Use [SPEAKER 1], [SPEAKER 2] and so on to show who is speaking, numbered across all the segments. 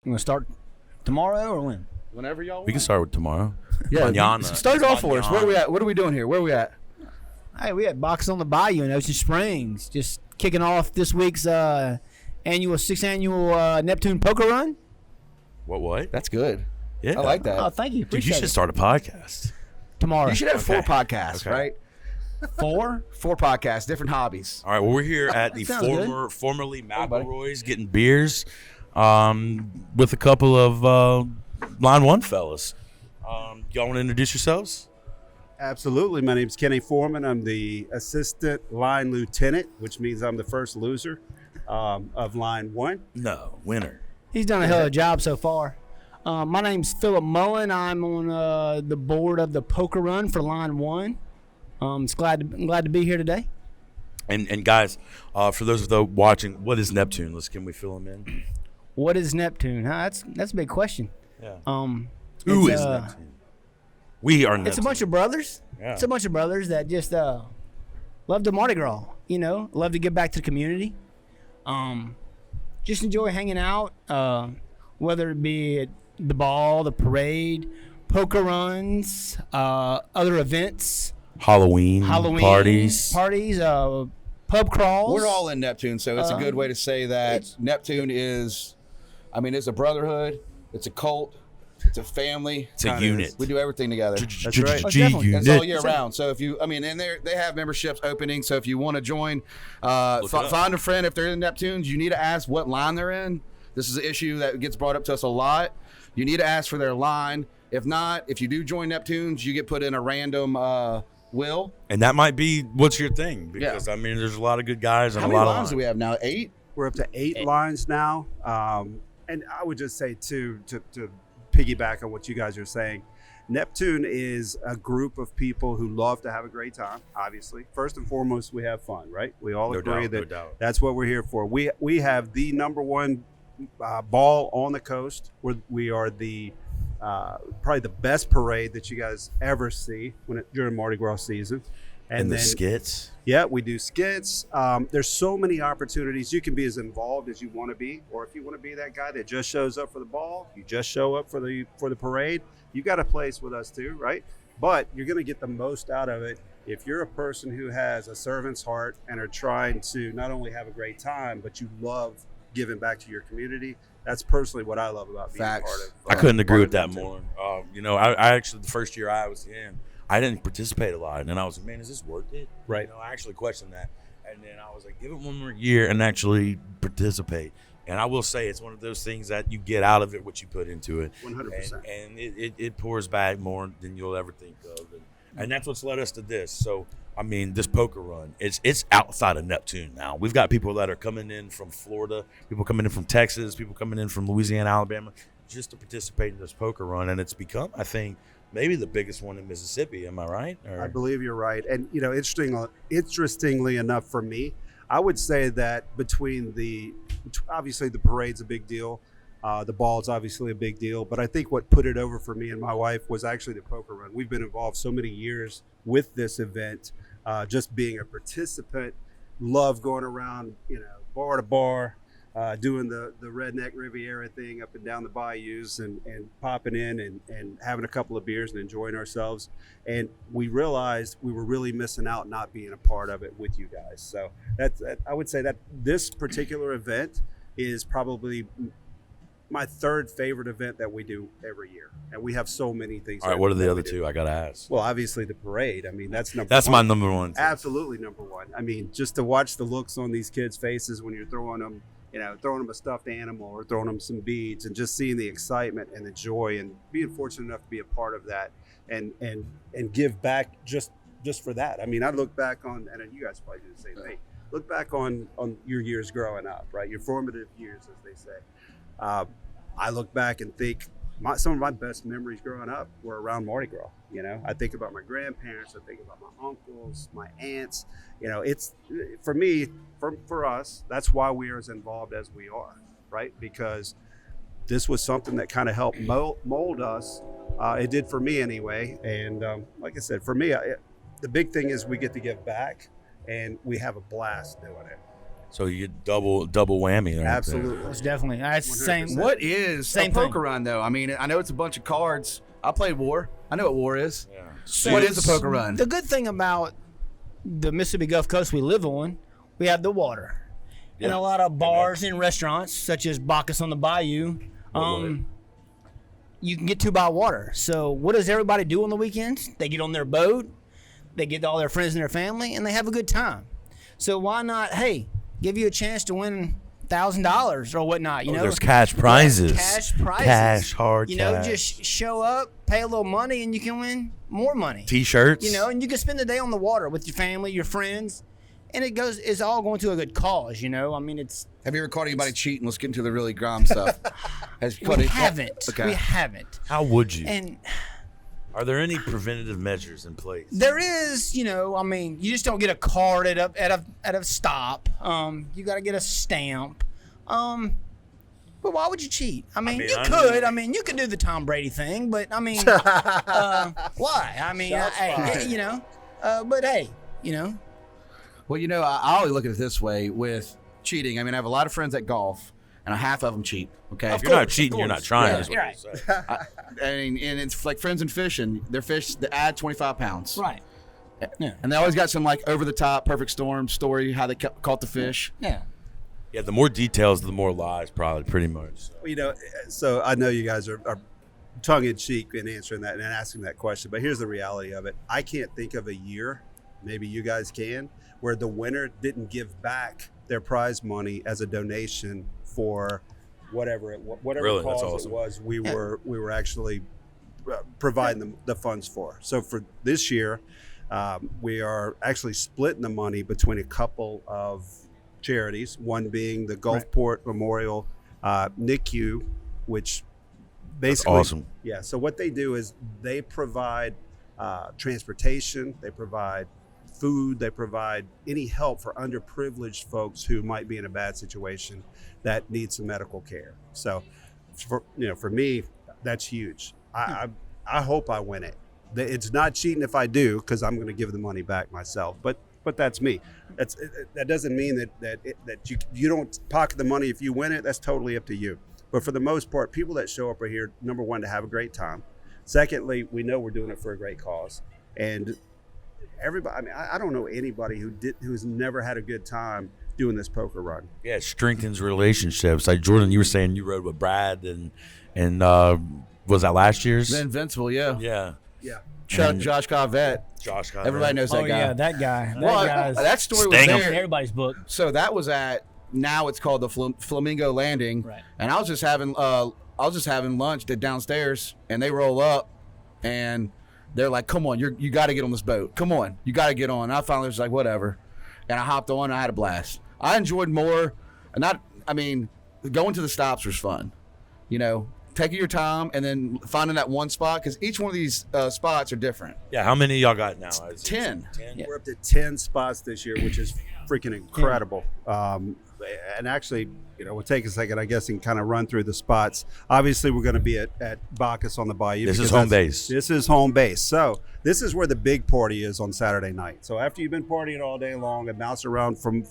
[SPEAKER 1] You want to start tomorrow or when?
[SPEAKER 2] Whenever y'all want.
[SPEAKER 3] We can start with tomorrow.
[SPEAKER 1] Yeah,
[SPEAKER 3] Mañana.
[SPEAKER 1] start it off for us. Where
[SPEAKER 3] Mañana.
[SPEAKER 1] are we at? What are we doing here? Where are we at? Hey, we at Bacchus on the Bayou in Ocean Springs. Just kicking off this week's sixth annual Neptune poker run.
[SPEAKER 3] What?
[SPEAKER 2] That's good.
[SPEAKER 3] Yeah.
[SPEAKER 2] I like that.
[SPEAKER 1] Oh, thank you.
[SPEAKER 3] Dude, you
[SPEAKER 1] Appreciate
[SPEAKER 3] should
[SPEAKER 1] it.
[SPEAKER 3] start a podcast.
[SPEAKER 1] Tomorrow.
[SPEAKER 2] You should have
[SPEAKER 3] Okay.
[SPEAKER 2] 4 podcasts,
[SPEAKER 3] Okay.
[SPEAKER 2] right?
[SPEAKER 1] Four?
[SPEAKER 2] 4 podcasts, different hobbies.
[SPEAKER 3] All right. Well, we're here at the
[SPEAKER 1] Sounds good.
[SPEAKER 3] formerly
[SPEAKER 2] buddy.
[SPEAKER 3] McElroy's getting beers with a couple of Line 1 fellas. Y'all want to introduce yourselves?
[SPEAKER 4] Absolutely. My name's Kenny Foreman. I'm the assistant line lieutenant, which means I'm the first loser of line 1.
[SPEAKER 3] No, winner.
[SPEAKER 1] He's done a hell of a job so far. My name's Philip Mullen. I'm on the board of the poker run for Line 1. I'm glad to be here today.
[SPEAKER 3] And guys, for those of those watching, what is Neptune? Can we fill them in?
[SPEAKER 1] What is Neptune? Huh? That's a big question.
[SPEAKER 3] Yeah.
[SPEAKER 1] It's,
[SPEAKER 3] Who is Neptune? We are Neptune.
[SPEAKER 1] It's a bunch of brothers.
[SPEAKER 3] Yeah.
[SPEAKER 1] It's a bunch of brothers that just love to Mardi Gras. Love to give back to the community. Just enjoy hanging out, whether it be at the ball, the parade, poker runs, other events,
[SPEAKER 3] Halloween parties.
[SPEAKER 1] pub crawls.
[SPEAKER 2] We're all in Neptune, so it's a good way to say that Neptune is, it's a brotherhood, it's a cult, it's a family.
[SPEAKER 3] It's a unit.
[SPEAKER 2] We do everything together.
[SPEAKER 4] That's right.
[SPEAKER 3] G
[SPEAKER 1] definitely.
[SPEAKER 2] It's all
[SPEAKER 3] unit.
[SPEAKER 2] year round. So if you, and they have memberships opening. So if you want to join,
[SPEAKER 3] Look it up.
[SPEAKER 2] find a friend. If they're in Neptunes, you need to ask what line they're in. This is an issue that gets brought up to us a lot. You need to ask for their line. If not, if you do join Neptunes, you get put in a random will.
[SPEAKER 3] And that might be what's your thing because there's a lot of good guys and
[SPEAKER 2] How
[SPEAKER 3] a
[SPEAKER 2] many
[SPEAKER 3] lot
[SPEAKER 2] lines
[SPEAKER 3] of
[SPEAKER 2] do we have now? 8?
[SPEAKER 4] We're up to 8 lines now. And I would just say, too, to piggyback on what you guys are saying, Neptune is a group of people who love to have a great time, obviously. First and foremost, we have fun, right? We all agree that that's what we're here for. We have the number one ball on the coast. We are the probably the best parade that you guys ever see during Mardi Gras season.
[SPEAKER 3] And the skits.
[SPEAKER 4] Yeah, we do skits. There's so many opportunities. You can be as involved as you want to be, or if you want to be that guy that just shows up for the ball, you just show up for the parade. You got a place with us too, right? But you're going to get the most out of it if you're a person who has a servant's heart and are trying to not only have a great time, but you love giving back to your community. That's personally what I love about being
[SPEAKER 2] Facts.
[SPEAKER 4] part of.
[SPEAKER 3] I couldn't agree
[SPEAKER 4] part
[SPEAKER 3] with
[SPEAKER 4] of
[SPEAKER 3] that
[SPEAKER 4] Neptune.
[SPEAKER 3] more. I actually, the first year I was in, I didn't participate a lot. And then I was like, man, is this worth it?
[SPEAKER 4] Right.
[SPEAKER 3] I actually questioned that. And then I was like, give it one more year and actually participate. And I will say it's one of those things that you get out of it what you put into it.
[SPEAKER 4] 100%.
[SPEAKER 3] And it pours back more than you'll ever think of. And that's what's led us to this. So, this poker run, it's outside of Neptune now. We've got people that are coming in from Florida, people coming in from Texas, people coming in from Louisiana, Alabama, just to participate in this poker run. And it's become, I think, maybe the biggest one in Mississippi. Am I right?
[SPEAKER 4] I believe you're right. And, interestingly enough for me, I would say that obviously the parade's a big deal. The ball's obviously a big deal. But I think what put it over for me and my wife was actually the poker run. We've been involved so many years with this event, just being a participant, love going around, bar to bar, doing the redneck Riviera thing up and down the bayous and popping in and having a couple of beers and enjoying ourselves. And we realized we were really missing out not being a part of it with you guys. So I would say that this particular event is probably my third favorite event that we do every year. And we have so many things.
[SPEAKER 3] All right, what are the other two? I got to ask.
[SPEAKER 4] Well, obviously the parade. That's number one.
[SPEAKER 3] That's my number one. Too.
[SPEAKER 4] Absolutely number one. Just to watch the looks on these kids' faces when you're throwing them a stuffed animal or throwing them some beads and just seeing the excitement and the joy and being fortunate enough to be a part of that and give back just for that. I look back on, and you guys probably do the same thing, look back on your years growing up, right? Your formative years, as they say. I look back and think some of my best memories growing up were around Mardi Gras. I think about my grandparents, I think about my uncles, my aunts. It's for me, for us, that's why we are as involved as we are, right? Because this was something that kind of helped mold us. It did for me anyway. And like I said, for me, the big thing is we get to give back and we have a blast doing it.
[SPEAKER 3] So you get double whammy. Right
[SPEAKER 4] Absolutely.
[SPEAKER 1] It's definitely that's the same.
[SPEAKER 4] 100%.
[SPEAKER 2] What is
[SPEAKER 1] Same
[SPEAKER 2] a poker
[SPEAKER 1] thing.
[SPEAKER 2] run, though? I mean, I know it's a bunch of cards. I played War. I know what War is.
[SPEAKER 3] There. Yeah.
[SPEAKER 1] So
[SPEAKER 2] What is a poker run?
[SPEAKER 1] The good thing about the Mississippi Gulf Coast we live on, we have the water. And
[SPEAKER 3] Yeah.
[SPEAKER 1] a lot of bars and restaurants, such as Bacchus on the Bayou, you can get to by water. So what does everybody do on the weekends? They get on their boat, they get all their friends and their family, and they have a good time. So why not, hey, give you a chance to win $1,000 or whatnot, you know?
[SPEAKER 3] There's cash prizes.
[SPEAKER 1] Cash prizes.
[SPEAKER 3] Cash, hard
[SPEAKER 1] You know,
[SPEAKER 3] cash.
[SPEAKER 1] just show up, pay a little money, and you can win more money.
[SPEAKER 3] T-shirts.
[SPEAKER 1] You know, and you can spend the day on the water with your family, your friends, and it's all going to a good cause, you know? I mean, it's...
[SPEAKER 2] Have you ever caught anybody cheating? Let's get into the really grom stuff.
[SPEAKER 1] We haven't.
[SPEAKER 2] Okay.
[SPEAKER 1] We haven't.
[SPEAKER 3] How would you?
[SPEAKER 1] And
[SPEAKER 3] Are there any preventative measures in place?
[SPEAKER 1] there is, you know, I mean, you just don't get a card at a stop. You got to get a stamp. But why would you cheat? I mean, you could. I mean, you could do the Tom Brady thing, but I mean, why? I mean, hey, you know, but hey, you know,
[SPEAKER 2] Well, you know, I always look at it this way with cheating. I mean, I have a lot of friends at golf, and half of them cheat. Okay,
[SPEAKER 3] If you're not cheating, you're not trying.
[SPEAKER 1] Yeah,
[SPEAKER 3] Is what
[SPEAKER 1] you're
[SPEAKER 3] you
[SPEAKER 1] right.
[SPEAKER 3] say.
[SPEAKER 2] I mean, and it's like friends and fishing. Their fish, they add 25 pounds.
[SPEAKER 1] right? Yeah,
[SPEAKER 2] And they always got some like over the top, perfect storm story how they caught the fish.
[SPEAKER 1] yeah.
[SPEAKER 3] Yeah, the more details, the more lies, probably, pretty much.
[SPEAKER 4] You know, so I know you guys are tongue in cheek in answering that and asking that question, but here's the reality of it. I can't think of a year, maybe you guys can, where the winner didn't give back their prize money as a donation for whatever
[SPEAKER 3] Really? That's
[SPEAKER 4] cause
[SPEAKER 3] awesome.
[SPEAKER 4] it was. We were actually providing the funds for. So for this year, we are actually splitting the money between a couple of charities, one being the Gulfport Memorial NICU, which basically
[SPEAKER 3] awesome.
[SPEAKER 4] Yeah, so what they do is they provide transportation, they provide food, they provide any help for underprivileged folks who might be in a bad situation that need some medical care. So for me, that's huge. I hope I win it. It's not cheating if I do, because I'm going to give the money back myself, but that's me. That doesn't mean that you don't pocket the money if you win it. That's totally up to you. But for the most part, people that show up are here, number one, to have a great time. Secondly, we know we're doing it for a great cause. And everybody, I mean, I don't know anybody who's never had a good time doing this poker run.
[SPEAKER 3] Yeah, it strengthens relationships. Like Jordan, you were saying you rode with Brad and was that last year's?
[SPEAKER 2] The Invincible, yeah.
[SPEAKER 3] Yeah.
[SPEAKER 4] Yeah.
[SPEAKER 2] Josh Cavett.
[SPEAKER 3] Josh got
[SPEAKER 2] Everybody knows that
[SPEAKER 1] Oh
[SPEAKER 2] guy.
[SPEAKER 1] yeah, that guy.
[SPEAKER 2] Well,
[SPEAKER 1] That guy's
[SPEAKER 2] that story was
[SPEAKER 3] Sting 'em.
[SPEAKER 1] in
[SPEAKER 2] there.
[SPEAKER 1] everybody's book.
[SPEAKER 2] So that was at, now it's called the Flamingo Landing.
[SPEAKER 1] Right.
[SPEAKER 2] And I was just having lunch downstairs, and they roll up, and they're like, "Come on, you got to get on this boat. Come on, you got to get on." And I finally was like, "Whatever," and I hopped on. And I had a blast. I enjoyed more, going to the stops was fun. You know, taking your time and then finding that one spot, because each one of these spots are different.
[SPEAKER 3] Yeah, how many of y'all got now? Is it
[SPEAKER 2] 10.
[SPEAKER 3] 10?
[SPEAKER 1] Yeah.
[SPEAKER 4] We're up to 10 spots this year, which is freaking incredible. And actually, we'll take a second, I guess, and kind of run through the spots. Obviously, we're going to be at Bacchus on the Bayou.
[SPEAKER 3] This is
[SPEAKER 4] because
[SPEAKER 3] home base.
[SPEAKER 4] This is home base. So this is where the big party is on Saturday night. So after you've been partying all day long and bounce around from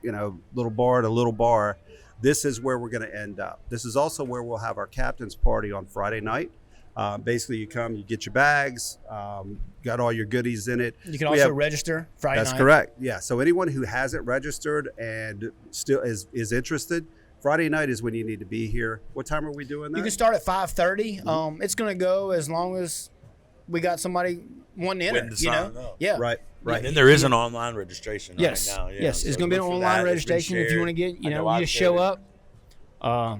[SPEAKER 4] little bar to little bar, this is where we're going to end up. This is also where we'll have our captain's party on Friday night. Basically, you come, you get your bags, got all your goodies in it.
[SPEAKER 1] You can also register Friday
[SPEAKER 4] That's
[SPEAKER 1] night.
[SPEAKER 4] correct. Yeah. So anyone who hasn't registered and still is interested, Friday night is when you need to be here. What time are we doing that?
[SPEAKER 1] You can start at 5:30. It's going to go as long as we got somebody wanting to enter.
[SPEAKER 3] Waiting to sign up.
[SPEAKER 1] Yeah.
[SPEAKER 4] Right.
[SPEAKER 3] And then there is an online registration
[SPEAKER 1] Yes.
[SPEAKER 3] right now. Yeah.
[SPEAKER 1] Yes. It's
[SPEAKER 3] So
[SPEAKER 1] going to be an
[SPEAKER 3] look for
[SPEAKER 1] online
[SPEAKER 3] that. It's been
[SPEAKER 1] registration if you want to
[SPEAKER 3] shared.
[SPEAKER 1] get.
[SPEAKER 3] I
[SPEAKER 1] You
[SPEAKER 3] I've
[SPEAKER 1] just
[SPEAKER 3] shared
[SPEAKER 1] show
[SPEAKER 3] it.
[SPEAKER 1] up.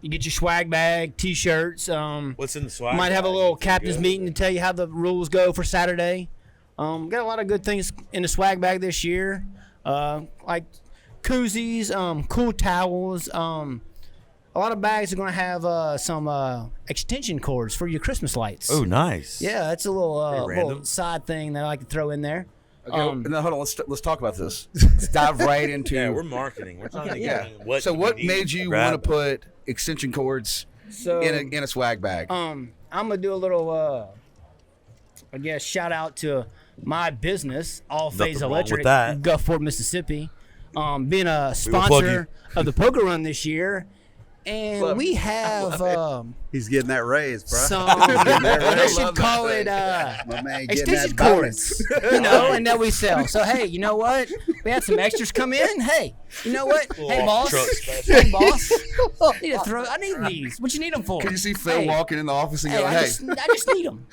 [SPEAKER 1] You get your swag bag, T-shirts.
[SPEAKER 3] What's in the swag?
[SPEAKER 1] Might have a
[SPEAKER 3] bag?
[SPEAKER 1] little
[SPEAKER 3] Anything
[SPEAKER 1] captain's
[SPEAKER 3] good?
[SPEAKER 1] meeting to tell you how the rules go for Saturday. Got a lot of good things in the swag bag this year, like koozies, cool towels. A lot of bags are going to have some extension cords for your Christmas lights.
[SPEAKER 3] Oh, nice.
[SPEAKER 1] Yeah, that's a little
[SPEAKER 3] random.
[SPEAKER 1] little side thing that I like to throw in there.
[SPEAKER 2] Okay, no, hold on. Let's talk about this. Let's dive right into.
[SPEAKER 3] Yeah, we're marketing. We're trying to
[SPEAKER 1] yeah.
[SPEAKER 3] get what.
[SPEAKER 2] So what
[SPEAKER 3] need
[SPEAKER 2] made you
[SPEAKER 3] grab
[SPEAKER 2] want to put extension cords
[SPEAKER 1] So
[SPEAKER 2] in a swag bag?
[SPEAKER 1] I'm gonna do a little I guess shout out to my business, All
[SPEAKER 3] Nothing
[SPEAKER 1] Phase
[SPEAKER 3] wrong with
[SPEAKER 1] Electric,
[SPEAKER 3] that.
[SPEAKER 1] Gulfport, Mississippi. being a sponsor of the poker run this year. And we have
[SPEAKER 4] He's getting that raise, bro.
[SPEAKER 1] They should call it
[SPEAKER 4] My man getting
[SPEAKER 1] extension
[SPEAKER 4] that bonus.
[SPEAKER 1] cords, and that we sell. So hey, you know what? We had some extras come in. Hey, you know what? Hey boss, I need these. What you need them for?
[SPEAKER 2] Can you see Phil walking in the office and going,
[SPEAKER 1] I just need them.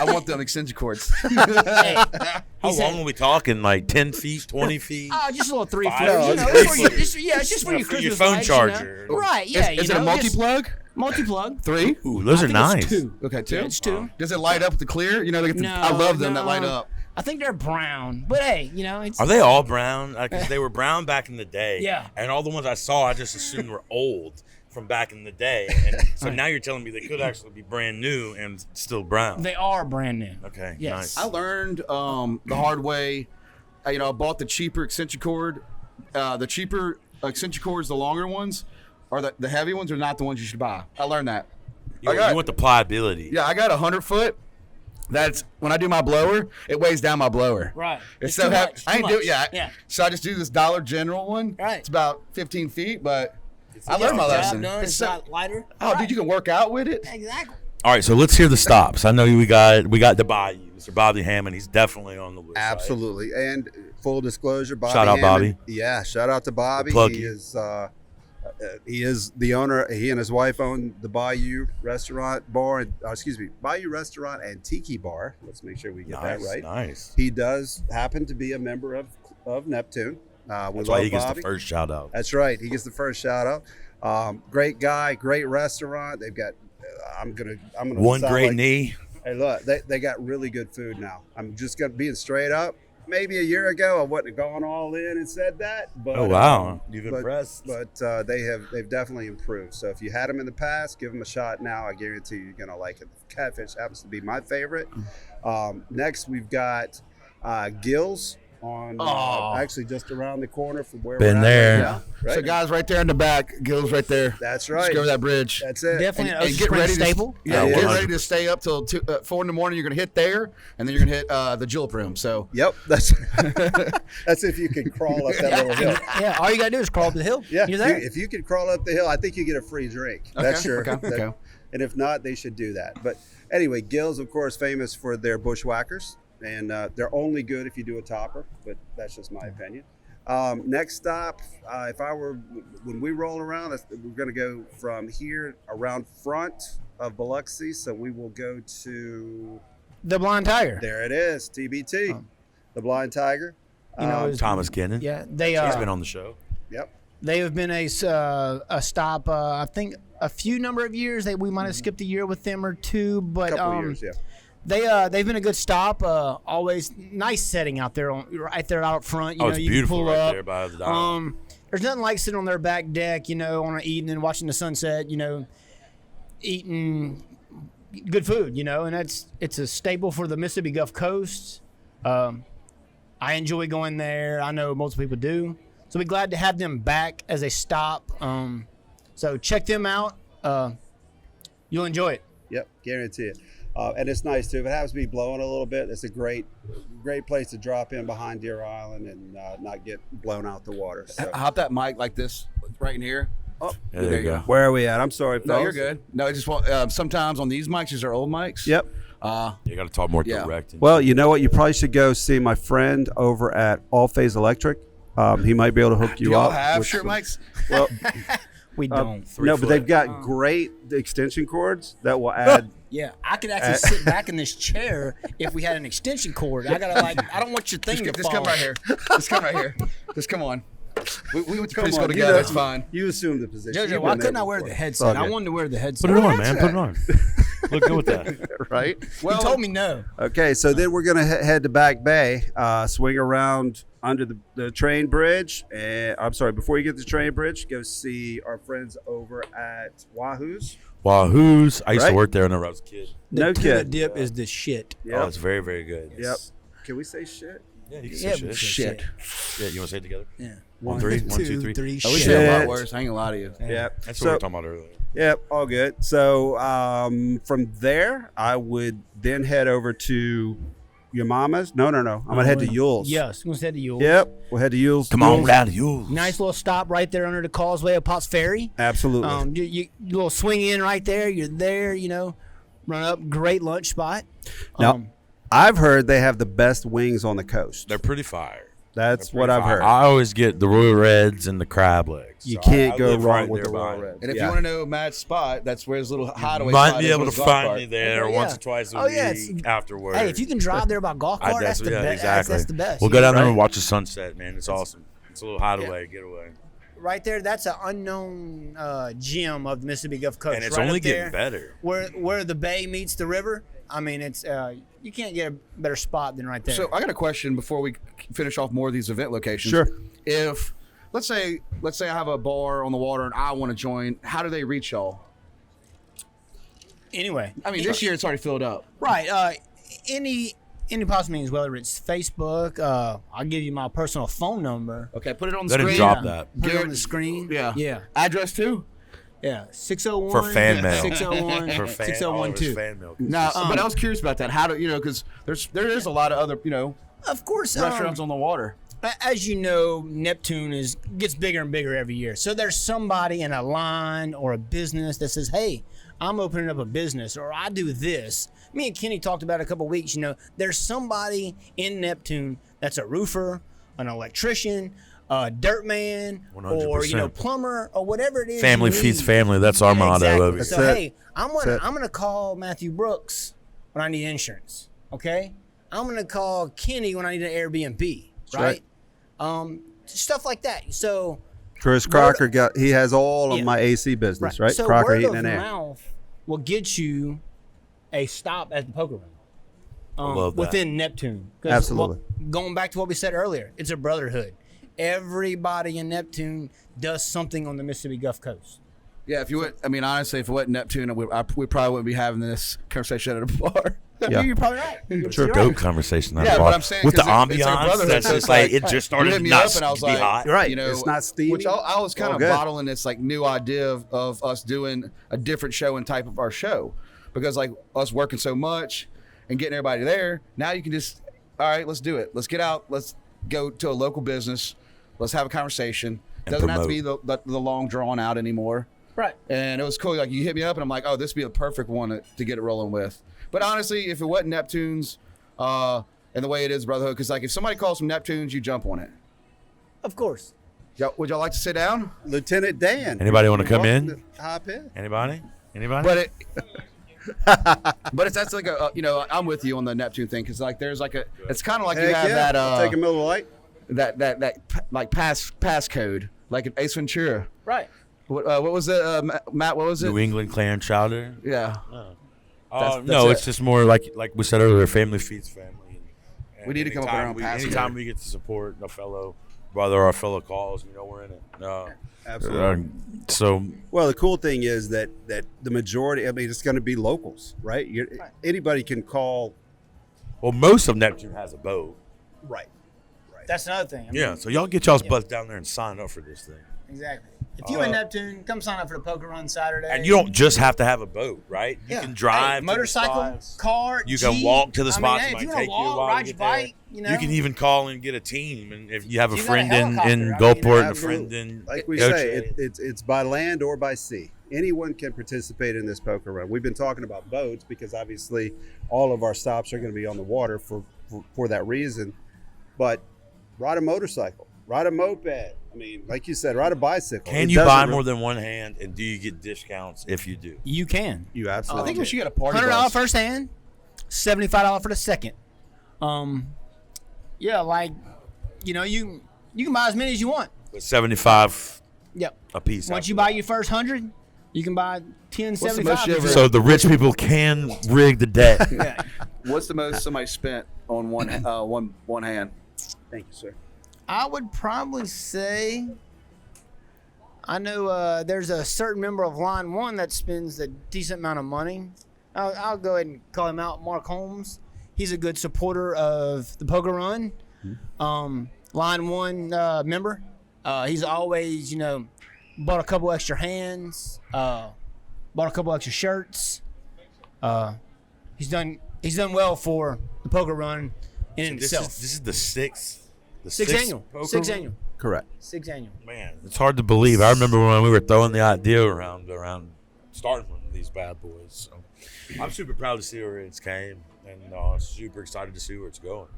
[SPEAKER 2] I want them extension cords.
[SPEAKER 1] Hey,
[SPEAKER 3] How long are we talking? Like 10 feet, 20 feet?
[SPEAKER 1] Just a little 3 foot.
[SPEAKER 3] No,
[SPEAKER 1] You know, it's for it's just for your
[SPEAKER 3] for your
[SPEAKER 1] Christmas
[SPEAKER 3] phone
[SPEAKER 1] lights,
[SPEAKER 3] charger.
[SPEAKER 1] You know? Right? Yeah.
[SPEAKER 2] Is it a multi-plug?
[SPEAKER 1] Multi-plug.
[SPEAKER 2] 3?
[SPEAKER 3] Ooh, those are nice.
[SPEAKER 1] 2.
[SPEAKER 2] Okay, 2.
[SPEAKER 1] It's 2.
[SPEAKER 2] Does it light up with the clear? You know, they get
[SPEAKER 1] No,
[SPEAKER 2] I love them that
[SPEAKER 1] no.
[SPEAKER 2] light up.
[SPEAKER 1] I think they're brown, but hey, you know, it's
[SPEAKER 3] Are they all brown? Because they were brown back in the day.
[SPEAKER 1] Yeah.
[SPEAKER 3] And all the ones I saw, I just assumed were old from back in the day. And so now you're telling me they could actually be brand new and still brown.
[SPEAKER 1] they are brand new.
[SPEAKER 3] Okay,
[SPEAKER 1] Yes.
[SPEAKER 3] nice.
[SPEAKER 2] I learned the hard way. I bought the cheaper extension cord. The cheaper extension cords, the longer ones, are the heavy ones are not the ones you should buy. I learned that.
[SPEAKER 3] You want the pliability.
[SPEAKER 2] Yeah, I got a 100-foot. That's when I do my blower, it weighs down my blower.
[SPEAKER 1] Right.
[SPEAKER 2] It's
[SPEAKER 1] too
[SPEAKER 2] so heavy.
[SPEAKER 1] much,
[SPEAKER 2] I
[SPEAKER 1] too
[SPEAKER 2] ain't do
[SPEAKER 1] much.
[SPEAKER 2] yeah.
[SPEAKER 1] Yeah.
[SPEAKER 2] So I just do this Dollar General one.
[SPEAKER 1] Right.
[SPEAKER 2] It's about 15 feet, but I
[SPEAKER 1] Get
[SPEAKER 2] learned my
[SPEAKER 1] the job
[SPEAKER 2] lesson.
[SPEAKER 1] done, It's
[SPEAKER 2] so-
[SPEAKER 1] not lighter.
[SPEAKER 2] oh, dude, you can work out with it.
[SPEAKER 1] Exactly.
[SPEAKER 3] All right, so let's hear the stops. I know we got the Bayou. Mr. Bobby Hammond, he's definitely on the list. right?
[SPEAKER 4] Absolutely. And full disclosure, Bobby
[SPEAKER 3] Shout out,
[SPEAKER 4] Hammond,
[SPEAKER 3] Bobby.
[SPEAKER 4] Yeah, shout out to Bobby.
[SPEAKER 3] Plug
[SPEAKER 4] He
[SPEAKER 3] you.
[SPEAKER 4] is the owner. He and his wife own the Bayou Restaurant Bar, and Bayou Restaurant and Tiki Bar. Let's make sure we get that right.
[SPEAKER 3] Nice.
[SPEAKER 4] He does happen to be a member of Neptune. We
[SPEAKER 3] That's
[SPEAKER 4] love
[SPEAKER 3] why he gets
[SPEAKER 4] Bobby.
[SPEAKER 3] the first shout out.
[SPEAKER 4] That's right. He gets the first shout out. Great guy, great restaurant. They've got. I'm gonna.
[SPEAKER 3] One
[SPEAKER 4] sound
[SPEAKER 3] great
[SPEAKER 4] like-
[SPEAKER 3] knee.
[SPEAKER 4] Hey, look, they got really good food now. I'm just gonna being straight up. Maybe a year ago, I wouldn't have gone all in and said that. But,
[SPEAKER 3] Oh wow, you've
[SPEAKER 4] but-
[SPEAKER 3] impressed.
[SPEAKER 4] But they've definitely improved. So if you had them in the past, give them a shot now. I guarantee you're gonna like it. Catfish happens to be my favorite. Next, we've got Gills on actually just around the corner from where
[SPEAKER 3] Been
[SPEAKER 4] we're
[SPEAKER 3] there.
[SPEAKER 4] at right now. Right?
[SPEAKER 2] So guys, right there in the back, Gil's right there.
[SPEAKER 4] That's
[SPEAKER 2] Just
[SPEAKER 4] right.
[SPEAKER 2] go over that bridge.
[SPEAKER 4] That's it.
[SPEAKER 1] Definitely
[SPEAKER 2] And
[SPEAKER 1] an Ocean
[SPEAKER 2] get
[SPEAKER 1] Springs
[SPEAKER 2] ready
[SPEAKER 1] staple.
[SPEAKER 2] to
[SPEAKER 3] Yeah,
[SPEAKER 2] get
[SPEAKER 3] 100%.
[SPEAKER 2] ready to stay up till 4 in the morning. You're gonna hit there, and then you're gonna hit the julep room. So
[SPEAKER 4] Yep. That's if you can crawl up that little hill.
[SPEAKER 1] Yeah, all you gotta do is crawl up the hill.
[SPEAKER 4] Yeah,
[SPEAKER 1] You're there.
[SPEAKER 4] if you can crawl up the hill, I think you get a free drink. That's sure.
[SPEAKER 2] Okay.
[SPEAKER 4] And if not, they should do that. But anyway, Gil's, of course, famous for their bushwhackers, and they're only good if you do a topper. But that's just my opinion. Next stop, when we roll around, we're going to go from here around front of Biloxi. So we will go to
[SPEAKER 1] The Blind Tiger.
[SPEAKER 4] there. It is TBT, the Blind Tiger.
[SPEAKER 1] You know, it's-
[SPEAKER 3] Thomas Kennan.
[SPEAKER 1] Yeah, they
[SPEAKER 3] He's been on the show.
[SPEAKER 4] Yep.
[SPEAKER 1] they have been a stop. I think a few number of years. We might have skipped a year with them or two, but
[SPEAKER 4] Couple years, yeah.
[SPEAKER 1] they've been a good stop. Always nice setting out there right there out front. You
[SPEAKER 3] Oh,
[SPEAKER 1] know,
[SPEAKER 3] it's
[SPEAKER 1] you
[SPEAKER 3] beautiful
[SPEAKER 1] can pull
[SPEAKER 3] right
[SPEAKER 1] up.
[SPEAKER 3] there by the dial.
[SPEAKER 1] There's nothing like sitting on their back deck, you know, on an evening, watching the sunset, you know, eating good food, you know, and it's a staple for the Mississippi Gulf Coast. I enjoy going there. I know most people do. So we're glad to have them back as a stop. So check them out. You'll enjoy it.
[SPEAKER 4] Yep, guarantee it. And it's nice too. If it happens to be blowing a little bit, it's a great place to drop in behind Deer Island and not get blown out the water. So.
[SPEAKER 2] hop that mic like this, right in here.
[SPEAKER 4] Oh,
[SPEAKER 3] Yeah, there you go.
[SPEAKER 4] where are we at? I'm sorry,
[SPEAKER 2] No,
[SPEAKER 4] fellas.
[SPEAKER 2] you're good. No, it just sometimes on these mics, these are old mics.
[SPEAKER 4] Yep.
[SPEAKER 3] You got to talk more
[SPEAKER 2] Yeah.
[SPEAKER 3] direct.
[SPEAKER 4] Well, you know what? You probably should go see my friend over at All Phase Electric. He might be able to hook
[SPEAKER 2] Do
[SPEAKER 4] you
[SPEAKER 2] y'all
[SPEAKER 4] up.
[SPEAKER 2] have
[SPEAKER 4] with
[SPEAKER 2] shirt
[SPEAKER 4] some-
[SPEAKER 2] mics?
[SPEAKER 4] Well,
[SPEAKER 1] We don't.
[SPEAKER 4] no, but they've got great extension cords that will add.
[SPEAKER 1] Yeah, I could actually sit back in this chair if we had an extension cord. I don't want your thing to
[SPEAKER 2] Just
[SPEAKER 1] fall.
[SPEAKER 2] come right here. Just come right here. Just come on. We went to
[SPEAKER 4] Come
[SPEAKER 2] preschool
[SPEAKER 4] on,
[SPEAKER 2] together.
[SPEAKER 4] you know,
[SPEAKER 2] It's fine.
[SPEAKER 4] You assume the position.
[SPEAKER 1] Jojo,
[SPEAKER 4] You've
[SPEAKER 1] why
[SPEAKER 4] been
[SPEAKER 1] couldn't
[SPEAKER 4] there
[SPEAKER 1] I wear
[SPEAKER 4] before.
[SPEAKER 1] the
[SPEAKER 4] It's
[SPEAKER 1] headset?
[SPEAKER 4] all
[SPEAKER 1] I
[SPEAKER 4] good.
[SPEAKER 1] wanted to wear the headset.
[SPEAKER 3] Put it on, man. Put it on. Look good with that.
[SPEAKER 4] Right?
[SPEAKER 1] You told me no.
[SPEAKER 4] Okay, so then we're gonna head to Back Bay, swing around under the train bridge. And I'm sorry, before you get to the train bridge, go see our friends over at Wahoo's.
[SPEAKER 3] Wahoo's. I used to
[SPEAKER 4] Right.
[SPEAKER 3] work there whenever I was a kid.
[SPEAKER 1] The
[SPEAKER 4] No
[SPEAKER 1] tuna
[SPEAKER 4] kid.
[SPEAKER 1] dip is the shit.
[SPEAKER 3] Oh,
[SPEAKER 4] Yep.
[SPEAKER 3] it's very, very good.
[SPEAKER 4] Yep. Can we say shit?
[SPEAKER 3] Yeah, you can
[SPEAKER 1] Yeah,
[SPEAKER 3] say
[SPEAKER 1] but
[SPEAKER 3] shit.
[SPEAKER 1] shit.
[SPEAKER 3] Yeah, you want to say it together?
[SPEAKER 1] Yeah.
[SPEAKER 3] 1, 3, 1, 2, 3.
[SPEAKER 2] I wish
[SPEAKER 4] Shit.
[SPEAKER 2] it was a lot worse. I ain't gonna lie to you.
[SPEAKER 4] Yep.
[SPEAKER 3] That's
[SPEAKER 4] So-
[SPEAKER 3] what we were talking about earlier.
[SPEAKER 4] Yep, all good. So from there, I would then head over to Your mama's? No. I'm gonna head to Yule's.
[SPEAKER 1] Yes, we'll head to Yule's.
[SPEAKER 4] Yep, we'll head to Yule's.
[SPEAKER 3] Come on down to you.
[SPEAKER 1] Nice little stop right there under the causeway of Potts Ferry.
[SPEAKER 4] Absolutely.
[SPEAKER 1] You little swing in right there. You're there. Run up. Great lunch spot.
[SPEAKER 4] Now, I've heard they have the best wings on the coast.
[SPEAKER 3] They're pretty fire.
[SPEAKER 4] That's what I've heard.
[SPEAKER 3] I always get the Royal Reds and the crab legs.
[SPEAKER 4] You
[SPEAKER 3] So
[SPEAKER 4] can't
[SPEAKER 3] I
[SPEAKER 4] go
[SPEAKER 3] live
[SPEAKER 4] wrong
[SPEAKER 3] right
[SPEAKER 4] with the
[SPEAKER 3] there
[SPEAKER 4] Royal
[SPEAKER 3] by it.
[SPEAKER 4] Reds.
[SPEAKER 2] And if
[SPEAKER 4] Yeah.
[SPEAKER 2] you want to know Matt's spot, that's where his little hideaway
[SPEAKER 3] Might
[SPEAKER 2] spot
[SPEAKER 3] be
[SPEAKER 2] is
[SPEAKER 3] able
[SPEAKER 2] with
[SPEAKER 3] to
[SPEAKER 2] his golf
[SPEAKER 3] find
[SPEAKER 2] cart.
[SPEAKER 3] me there
[SPEAKER 1] Okay,
[SPEAKER 3] once
[SPEAKER 1] yeah.
[SPEAKER 3] or twice a
[SPEAKER 1] Oh, yeah, it's-
[SPEAKER 3] week afterwards.
[SPEAKER 1] Hey, if you can drive there by golf cart, that's the best.
[SPEAKER 3] Exactly.
[SPEAKER 1] That's the best.
[SPEAKER 3] We'll go down there
[SPEAKER 1] Right.
[SPEAKER 3] and watch the sunset, man. It's awesome. It's a little hideaway, getaway.
[SPEAKER 1] Right there, that's an unknown gem of the Mississippi Gulf Coast.
[SPEAKER 3] And it's
[SPEAKER 1] right
[SPEAKER 3] only
[SPEAKER 1] up there,
[SPEAKER 3] getting better.
[SPEAKER 1] Where the bay meets the river. I mean, it's you can't get a better spot than right there.
[SPEAKER 2] So I got a question before we finish off more of these event locations.
[SPEAKER 4] Sure.
[SPEAKER 2] If let's say I have a bar on the water and I want to join, how do they reach y'all?
[SPEAKER 1] Anyway,
[SPEAKER 2] I mean, this year it's already filled up.
[SPEAKER 1] right. Any possible means, whether it's Facebook, I'll give you my personal phone number.
[SPEAKER 2] Okay, put it on the
[SPEAKER 3] Let him
[SPEAKER 2] screen.
[SPEAKER 3] drop that.
[SPEAKER 1] Put it
[SPEAKER 2] Garrett-
[SPEAKER 1] on the screen.
[SPEAKER 2] Yeah.
[SPEAKER 1] Yeah.
[SPEAKER 2] Address too.
[SPEAKER 1] Yeah. 601
[SPEAKER 3] For fan mail.
[SPEAKER 1] 601
[SPEAKER 3] For fan,
[SPEAKER 1] 6012.
[SPEAKER 3] fan mail.
[SPEAKER 2] No, but I was curious about that. How do because there is a lot of other
[SPEAKER 1] Of course,
[SPEAKER 2] restaurants on the water.
[SPEAKER 1] as you know, Neptune gets bigger and bigger every year. So there's somebody in a line or a business that says, "Hey, I'm opening up a business, or I do this." Me and Kenny talked about it a couple of weeks. There's somebody in Neptune that's a roofer, an electrician, a dirt man, or
[SPEAKER 3] 100%.
[SPEAKER 1] plumber, or whatever it is.
[SPEAKER 3] Family
[SPEAKER 1] you
[SPEAKER 3] feeds
[SPEAKER 1] need.
[SPEAKER 3] family. That's our motto
[SPEAKER 1] Exactly.
[SPEAKER 3] over here.
[SPEAKER 1] So
[SPEAKER 4] That's it.
[SPEAKER 1] hey, I'm gonna call Matthew Brooks when I need insurance. Okay, I'm gonna call Kenny when I need an Airbnb.
[SPEAKER 4] right.
[SPEAKER 1] Stuff like that. So
[SPEAKER 4] Chris Crocker he has all of
[SPEAKER 1] Yeah.
[SPEAKER 4] my AC business, right?
[SPEAKER 1] So
[SPEAKER 4] Crocker
[SPEAKER 1] word
[SPEAKER 4] Heating
[SPEAKER 1] of
[SPEAKER 4] and Air.
[SPEAKER 1] mouth will get you a stop at the poker room.
[SPEAKER 3] Love that.
[SPEAKER 1] Within Neptune. 'Cause
[SPEAKER 4] Absolutely.
[SPEAKER 1] Going back to what we said earlier, it's a brotherhood. Everybody in Neptune does something on the Mississippi Gulf Coast.
[SPEAKER 2] Yeah, if you would, I mean, honestly, if it wasn't Neptune, we probably wouldn't be having this conversation at a bar.
[SPEAKER 4] Yeah.
[SPEAKER 1] You're probably right.
[SPEAKER 4] Sure.
[SPEAKER 1] You're
[SPEAKER 3] Dope
[SPEAKER 1] right.
[SPEAKER 3] conversation.
[SPEAKER 2] Yeah, but I'm saying
[SPEAKER 3] with the
[SPEAKER 2] 'cause it's a
[SPEAKER 3] ambiance,
[SPEAKER 2] brotherhood,
[SPEAKER 3] that's
[SPEAKER 2] so
[SPEAKER 3] just
[SPEAKER 2] it's
[SPEAKER 3] like
[SPEAKER 2] like,
[SPEAKER 3] it just
[SPEAKER 2] you
[SPEAKER 3] started
[SPEAKER 2] hit me
[SPEAKER 3] not
[SPEAKER 2] up and I was
[SPEAKER 3] to be
[SPEAKER 2] like,
[SPEAKER 3] hot.
[SPEAKER 4] You're right.
[SPEAKER 2] You know,
[SPEAKER 4] It's not steamy.
[SPEAKER 2] Which I was kind
[SPEAKER 4] All
[SPEAKER 2] of
[SPEAKER 4] good.
[SPEAKER 2] bottling this like new idea of us doing a different show and type of our show, because like us working so much and getting everybody there, now you can just, all right, let's do it. Let's get out. Let's go to a local business. Let's have a conversation.
[SPEAKER 3] And
[SPEAKER 2] Doesn't have to be the long drawn out anymore.
[SPEAKER 1] Right.
[SPEAKER 2] And it was cool. Like you hit me up and I'm like, oh, this would be the perfect one to get it rolling with. But honestly, if it wasn't Neptune's, and the way it is Brotherhood, because like if somebody calls from Neptune's, you jump on it.
[SPEAKER 1] Of course.
[SPEAKER 2] Would y'all like to sit down?
[SPEAKER 4] Lieutenant Dan.
[SPEAKER 3] Anybody want to come in?
[SPEAKER 4] Hop in.
[SPEAKER 3] Anybody?
[SPEAKER 2] But it, that's like I'm with you on the Neptune thing, because like there's like it's kind of like you
[SPEAKER 4] Heck
[SPEAKER 2] have
[SPEAKER 4] yeah.
[SPEAKER 2] that
[SPEAKER 4] Take a Miller Lite.
[SPEAKER 2] that like passcode like an Ace Ventura.
[SPEAKER 1] Right.
[SPEAKER 2] What was it, Matt? What was it?
[SPEAKER 3] New England clam chowder.
[SPEAKER 2] Yeah.
[SPEAKER 3] No,
[SPEAKER 2] that's
[SPEAKER 3] it's just more like we said earlier, family feeds family. And
[SPEAKER 2] We need to come up with our own passcode.
[SPEAKER 3] Anytime we get to support a fellow brother or a fellow cause, we're in it.
[SPEAKER 4] Absolutely.
[SPEAKER 3] So
[SPEAKER 4] Well, the cool thing is that the majority, I mean, it's going to be locals, right? Anybody can call.
[SPEAKER 3] well, most of Neptune has a boat.
[SPEAKER 4] Right.
[SPEAKER 1] That's another thing. I mean,
[SPEAKER 3] Yeah, so y'all get y'all's butts down there and sign up for this thing.
[SPEAKER 1] Exactly. If you in Neptune, come sign up for the poker run Saturday.
[SPEAKER 3] And you don't just have to have a boat, right? You can drive to the
[SPEAKER 1] motorcycle,
[SPEAKER 3] spots.
[SPEAKER 1] car.
[SPEAKER 3] You can
[SPEAKER 1] Jeep.
[SPEAKER 3] walk to the
[SPEAKER 1] I
[SPEAKER 3] spots.
[SPEAKER 1] mean,
[SPEAKER 3] It
[SPEAKER 1] if you
[SPEAKER 3] might
[SPEAKER 1] want
[SPEAKER 3] take
[SPEAKER 1] to
[SPEAKER 3] you a
[SPEAKER 1] walk,
[SPEAKER 3] while to
[SPEAKER 1] ride your
[SPEAKER 3] get there.
[SPEAKER 1] bike,
[SPEAKER 3] You can even call and get a team, and if you have a
[SPEAKER 1] You got a
[SPEAKER 3] friend
[SPEAKER 1] helicopter. I
[SPEAKER 3] in
[SPEAKER 1] mean,
[SPEAKER 3] Gulfport and a
[SPEAKER 4] absolutely.
[SPEAKER 3] friend in
[SPEAKER 4] Like we
[SPEAKER 3] Ocho.
[SPEAKER 4] say, it's by land or by sea. Anyone can participate in this poker run. We've been talking about boats because obviously all of our stops are going to be on the water for that reason. But ride a motorcycle, ride a moped. I mean, like you said, ride a bicycle.
[SPEAKER 3] Can
[SPEAKER 4] It
[SPEAKER 3] you
[SPEAKER 4] doesn't
[SPEAKER 3] buy
[SPEAKER 4] re-
[SPEAKER 3] more than one hand, and do you get discounts if you do?
[SPEAKER 1] You can.
[SPEAKER 4] You
[SPEAKER 2] I
[SPEAKER 4] absolutely.
[SPEAKER 2] think we should get a party
[SPEAKER 1] $100
[SPEAKER 2] bus.
[SPEAKER 1] first hand, $75 for the second. Yeah, like, you can buy as many as you want.
[SPEAKER 3] But 75
[SPEAKER 1] Yep.
[SPEAKER 3] a piece.
[SPEAKER 1] Once
[SPEAKER 3] after
[SPEAKER 1] you
[SPEAKER 3] that.
[SPEAKER 1] buy your first 100, you can buy 10,
[SPEAKER 2] the most
[SPEAKER 1] 75.
[SPEAKER 2] you ever-
[SPEAKER 3] So the rich people can rig the debt.
[SPEAKER 1] Yeah.
[SPEAKER 2] What's the most somebody spent on one hand?
[SPEAKER 4] Thank you, sir.
[SPEAKER 1] I would probably say, I know there's a certain member of Line 1 that spends a decent amount of money. I'll go ahead and call him out, Mark Holmes. He's a good supporter of the poker run. Line 1 member. He's always, bought a couple extra hands, bought a couple extra shirts. He's done well for the poker run in itself.
[SPEAKER 3] This is the sixth. The
[SPEAKER 1] Sixth annual.
[SPEAKER 3] poker
[SPEAKER 1] Sixth
[SPEAKER 3] run?
[SPEAKER 1] annual.
[SPEAKER 4] Correct.
[SPEAKER 1] Sixth annual.
[SPEAKER 3] Man, it's hard to believe. I remember when we were throwing the idea around starting one of these bad boys. So I'm super proud to see where it's came, and super excited to see where it's going.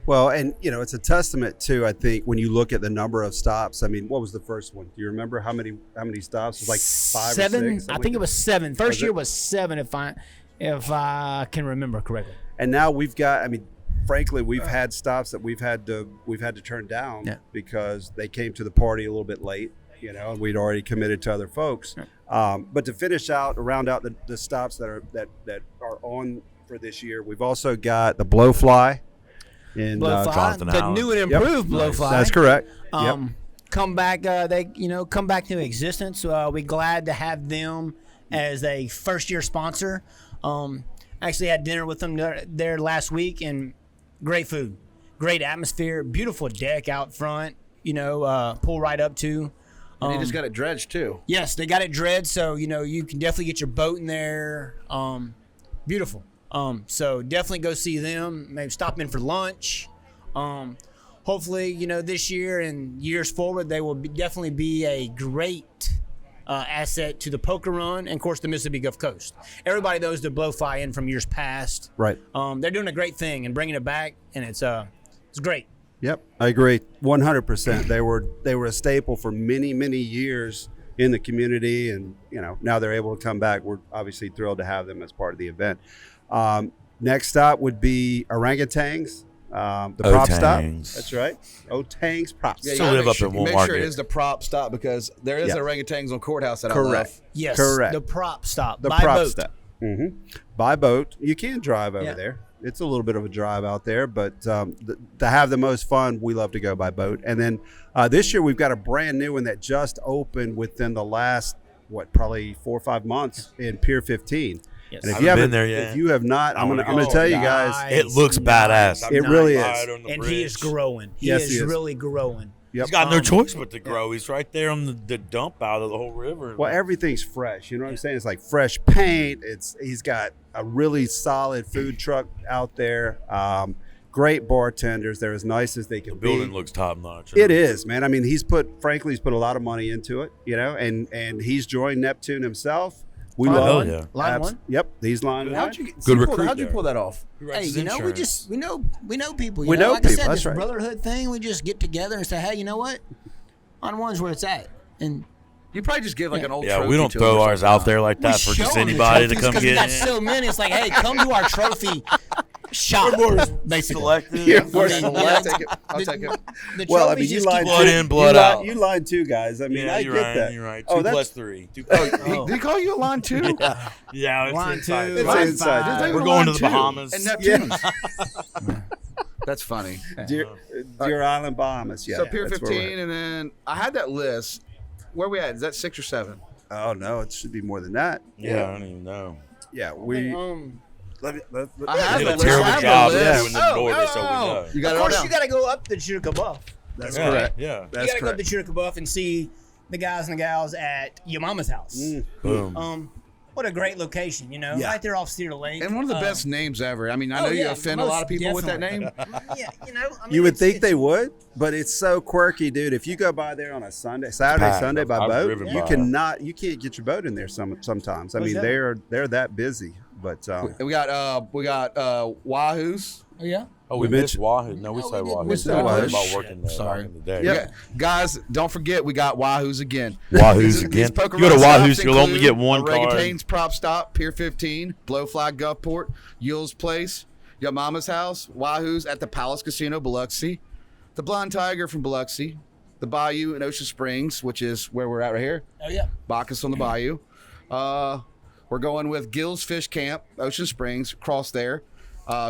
[SPEAKER 4] Well, and it's a testament to, I think, when you look at the number of stops. I mean, what was the first one? Do you remember how many stops? It was like 5
[SPEAKER 1] 7.
[SPEAKER 4] or 6.
[SPEAKER 1] I think it was 7. First year
[SPEAKER 4] it?
[SPEAKER 1] was 7, if I can remember correctly.
[SPEAKER 4] And now we've got. I mean, frankly, we've had stops that we've had to turn down because they came to the party a little bit late. And we'd already committed to other folks. But to round out the stops that are on for this year, we've also got the Blowfly. In
[SPEAKER 1] the new and improved Blowfly.
[SPEAKER 4] That's correct.
[SPEAKER 1] Come back. Come back to existence. We're glad to have them as a first-year sponsor. Actually had dinner with them there last week, and great food, great atmosphere, beautiful deck out front. Pull right up to.
[SPEAKER 2] And they just got it dredged too.
[SPEAKER 1] Yes, they got it dredged, so you can definitely get your boat in there. Beautiful. So definitely go see them. Maybe stop in for lunch. Hopefully, this year and years forward, they will definitely be a great asset to the poker run and, of course, the Mississippi Gulf Coast. Everybody knows the Blowfly in from years past.
[SPEAKER 4] Right.
[SPEAKER 1] They're doing a great thing and bringing it back, and it's great.
[SPEAKER 4] Yep, I agree 100%. They were a staple for many, many years in the community, and now they're able to come back. We're obviously thrilled to have them as part of the event. Next stop would be orangutans, the prop stop. That's right, Otang's prop
[SPEAKER 2] Yeah,
[SPEAKER 4] stop.
[SPEAKER 3] So live up in
[SPEAKER 2] make sure
[SPEAKER 3] Market.
[SPEAKER 2] it is the prop stop because there is orangutans on Courthouse that I
[SPEAKER 4] Correct.
[SPEAKER 2] love.
[SPEAKER 1] Yes,
[SPEAKER 4] Correct.
[SPEAKER 1] the prop stop.
[SPEAKER 4] The
[SPEAKER 1] by
[SPEAKER 4] prop
[SPEAKER 1] boat.
[SPEAKER 4] stop. By boat. You can drive over there. It's a little bit of a drive out there, but to have the most fun, we love to go by boat. And then this year we've got a brand new one that just opened within the last, probably 4 or 5 months in Pier 15.
[SPEAKER 1] Yes.
[SPEAKER 4] And if
[SPEAKER 3] I
[SPEAKER 4] you
[SPEAKER 3] haven't
[SPEAKER 4] haven't
[SPEAKER 3] been there yet.
[SPEAKER 4] if you have not, I'm gonna tell you guys,
[SPEAKER 3] It looks badass.
[SPEAKER 4] It really is.
[SPEAKER 1] And he is growing. He
[SPEAKER 4] Yes,
[SPEAKER 1] is
[SPEAKER 4] he is.
[SPEAKER 1] really growing.
[SPEAKER 4] Yep.
[SPEAKER 3] He's got no choice but to grow. He's right there on the dump out of the whole river.
[SPEAKER 4] Well, everything's fresh. You know what I'm saying? It's like fresh paint. He's got a really solid food truck out there. Great bartenders. They're as nice as they can
[SPEAKER 3] the building
[SPEAKER 4] be.
[SPEAKER 3] looks top notch.
[SPEAKER 4] It is, man. I mean, he's put a lot of money into it, and he's joined Neptune himself. We
[SPEAKER 1] Line
[SPEAKER 4] love
[SPEAKER 1] one.
[SPEAKER 4] it.
[SPEAKER 1] Line one.
[SPEAKER 4] Yep, he's line one.
[SPEAKER 2] How'd you pull that off?
[SPEAKER 1] Hey, we know people.
[SPEAKER 4] We know
[SPEAKER 1] like I
[SPEAKER 4] people,
[SPEAKER 1] said,
[SPEAKER 4] that's
[SPEAKER 1] this
[SPEAKER 4] right.
[SPEAKER 1] brotherhood thing. We just get together and say, hey, you know what? On one's where it's at, and
[SPEAKER 2] You probably just give like an old
[SPEAKER 3] Yeah,
[SPEAKER 2] trophy
[SPEAKER 3] we don't
[SPEAKER 2] to
[SPEAKER 3] throw
[SPEAKER 2] him or
[SPEAKER 3] ours
[SPEAKER 2] something.
[SPEAKER 3] out there like that for
[SPEAKER 1] show
[SPEAKER 3] just
[SPEAKER 1] them the
[SPEAKER 3] anybody to
[SPEAKER 1] trophies
[SPEAKER 3] come
[SPEAKER 1] 'cause we
[SPEAKER 3] get
[SPEAKER 1] got
[SPEAKER 3] in.
[SPEAKER 1] so many. It's like, hey, come to our trophy shop. Basically,
[SPEAKER 4] Yeah, we're
[SPEAKER 1] I mean,
[SPEAKER 4] selected.
[SPEAKER 2] I'll take it.
[SPEAKER 1] the
[SPEAKER 4] Well, I
[SPEAKER 1] trophies
[SPEAKER 4] mean, you
[SPEAKER 1] just
[SPEAKER 4] lied
[SPEAKER 1] keep
[SPEAKER 3] Blood
[SPEAKER 4] too.
[SPEAKER 3] in, blood
[SPEAKER 4] you
[SPEAKER 3] out.
[SPEAKER 4] You lied too, guys. I mean,
[SPEAKER 3] Yeah,
[SPEAKER 4] I
[SPEAKER 3] you're
[SPEAKER 4] get
[SPEAKER 3] right.
[SPEAKER 4] that.
[SPEAKER 3] You're right.
[SPEAKER 4] Oh,
[SPEAKER 3] 2
[SPEAKER 4] that's
[SPEAKER 3] plus 3.
[SPEAKER 2] Did he call you a line too?
[SPEAKER 3] Yeah, it's
[SPEAKER 1] Line
[SPEAKER 3] inside.
[SPEAKER 1] two,
[SPEAKER 4] It's
[SPEAKER 1] line
[SPEAKER 4] inside.
[SPEAKER 1] five.
[SPEAKER 2] Just
[SPEAKER 3] We're
[SPEAKER 2] like
[SPEAKER 3] going to
[SPEAKER 2] line
[SPEAKER 3] the
[SPEAKER 2] two.
[SPEAKER 3] Bahamas.
[SPEAKER 2] And Neptune. That's funny.
[SPEAKER 4] Deer Island, Bahamas. Yeah.
[SPEAKER 2] So Pier
[SPEAKER 4] that's where we're
[SPEAKER 2] 15, and then I had that list. Where we at? Is that 6 or 7?
[SPEAKER 4] at. Oh no, it should be more than that.
[SPEAKER 3] Yeah, I don't even know.
[SPEAKER 4] Yeah, we.
[SPEAKER 1] Let me,
[SPEAKER 2] I
[SPEAKER 3] You
[SPEAKER 2] have
[SPEAKER 3] did
[SPEAKER 2] the
[SPEAKER 3] a
[SPEAKER 2] list.
[SPEAKER 3] terrible
[SPEAKER 2] I have
[SPEAKER 3] job
[SPEAKER 2] the
[SPEAKER 3] of
[SPEAKER 2] list.
[SPEAKER 3] doing the order, so we know.
[SPEAKER 2] You got
[SPEAKER 1] of
[SPEAKER 2] it all
[SPEAKER 1] course,
[SPEAKER 2] down.
[SPEAKER 1] you got to go up the Chiricahua Buff.
[SPEAKER 4] That's
[SPEAKER 3] Yeah,
[SPEAKER 4] correct.
[SPEAKER 3] Yeah.
[SPEAKER 4] That's
[SPEAKER 1] You got to go up
[SPEAKER 4] correct.
[SPEAKER 1] the Chiricahua Buff and see the guys and the gals at your mama's house.
[SPEAKER 3] Boom.
[SPEAKER 1] What a great location,
[SPEAKER 4] Yeah.
[SPEAKER 1] right there off Cedar Lake.
[SPEAKER 2] And one of the best names ever. I mean, I know you
[SPEAKER 1] yeah,
[SPEAKER 2] offend a
[SPEAKER 1] most
[SPEAKER 2] lot of people with that name.
[SPEAKER 1] Yeah, I mean,
[SPEAKER 4] You would think
[SPEAKER 1] it's-
[SPEAKER 4] they would, but it's so quirky, dude. If you go by there on a Saturday,
[SPEAKER 3] packed.
[SPEAKER 4] Sunday by
[SPEAKER 3] I've
[SPEAKER 4] boat,
[SPEAKER 3] driven
[SPEAKER 4] you
[SPEAKER 3] by.
[SPEAKER 4] you can't get your boat in there sometimes. I
[SPEAKER 1] What's
[SPEAKER 4] mean,
[SPEAKER 1] that?
[SPEAKER 4] they're that busy. But
[SPEAKER 2] And we got Wahoos.
[SPEAKER 1] Oh, yeah?
[SPEAKER 3] Oh, we
[SPEAKER 4] We
[SPEAKER 3] missed Wahoo. No, we
[SPEAKER 1] No,
[SPEAKER 3] said
[SPEAKER 1] we didn't.
[SPEAKER 3] Wahoo.
[SPEAKER 1] We
[SPEAKER 4] said
[SPEAKER 3] I
[SPEAKER 4] Wahoo.
[SPEAKER 3] was about working there
[SPEAKER 2] Sorry.
[SPEAKER 3] back in the day.
[SPEAKER 2] Yeah. Guys, don't forget we got Wahoos again.
[SPEAKER 3] Wahoo's
[SPEAKER 2] These
[SPEAKER 3] again.
[SPEAKER 2] poker
[SPEAKER 3] You go to
[SPEAKER 2] run stops
[SPEAKER 3] Wahoo's, you'll only
[SPEAKER 2] include
[SPEAKER 3] get one card.
[SPEAKER 2] Orangutans Prop Stop, Pier 15, Blowfly Gulfport, Yule's Place, Your Mama's House, Wahoo's at the Palace Casino, Biloxi, the Blind Tiger from Biloxi, the Bayou in Ocean Springs, which is where we're at right here,
[SPEAKER 1] Oh, yeah.
[SPEAKER 2] Bacchus on the Bayou. We're going with Gill's Fish Camp, Ocean Springs, cross there.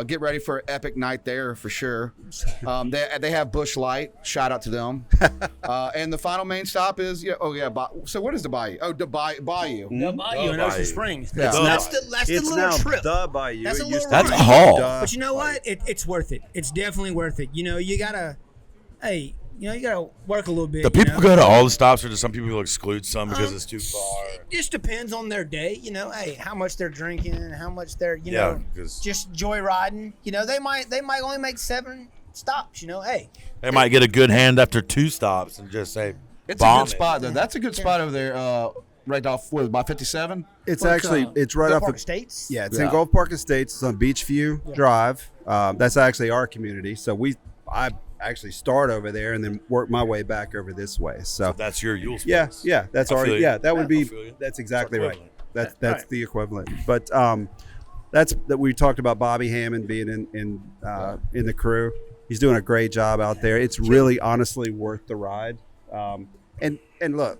[SPEAKER 2] Get ready for an epic night there for sure. They have Bush Light. Shout out to them. And the final main stop is so what is the Bayou? Oh, the Bayou.
[SPEAKER 1] The Bayou in
[SPEAKER 3] Bayou.
[SPEAKER 1] Ocean Springs.
[SPEAKER 2] Yeah.
[SPEAKER 1] That's the
[SPEAKER 4] it's
[SPEAKER 1] little
[SPEAKER 4] now
[SPEAKER 1] trip.
[SPEAKER 4] the Bayou.
[SPEAKER 1] That's a
[SPEAKER 4] It
[SPEAKER 1] little
[SPEAKER 4] used to
[SPEAKER 1] run.
[SPEAKER 4] be
[SPEAKER 3] That's a haul.
[SPEAKER 4] the
[SPEAKER 1] But you know
[SPEAKER 4] Bayou.
[SPEAKER 1] what? It's worth it. It's definitely worth it. You know, you gotta, hey, you gotta work a little bit.
[SPEAKER 3] Do people go to all the stops, or do some people exclude some because it's too far?
[SPEAKER 1] It just depends on their day. Hey, how much they're drinking, how much they're just joyriding. They might only make 7 stops. Hey,
[SPEAKER 3] they might get a good hand after 2 stops and just say,
[SPEAKER 2] it's a good spot though. That's a good spot over there. Right off by 57.
[SPEAKER 4] It's right
[SPEAKER 1] Gulf
[SPEAKER 4] off
[SPEAKER 1] Park
[SPEAKER 4] of
[SPEAKER 1] Estates.
[SPEAKER 4] Yeah, it's in Gulf Park Estates. It's on Beachview Drive. That's actually our community. So I actually start over there and then work my way back over this way. So
[SPEAKER 3] that's your Yule's
[SPEAKER 4] place. Yeah, that's our that would be that's exactly right. That's
[SPEAKER 1] right.
[SPEAKER 4] The equivalent. But that we talked about Bobby Hammond being in the crew. He's doing a great job out there. It's really honestly worth the ride. And look,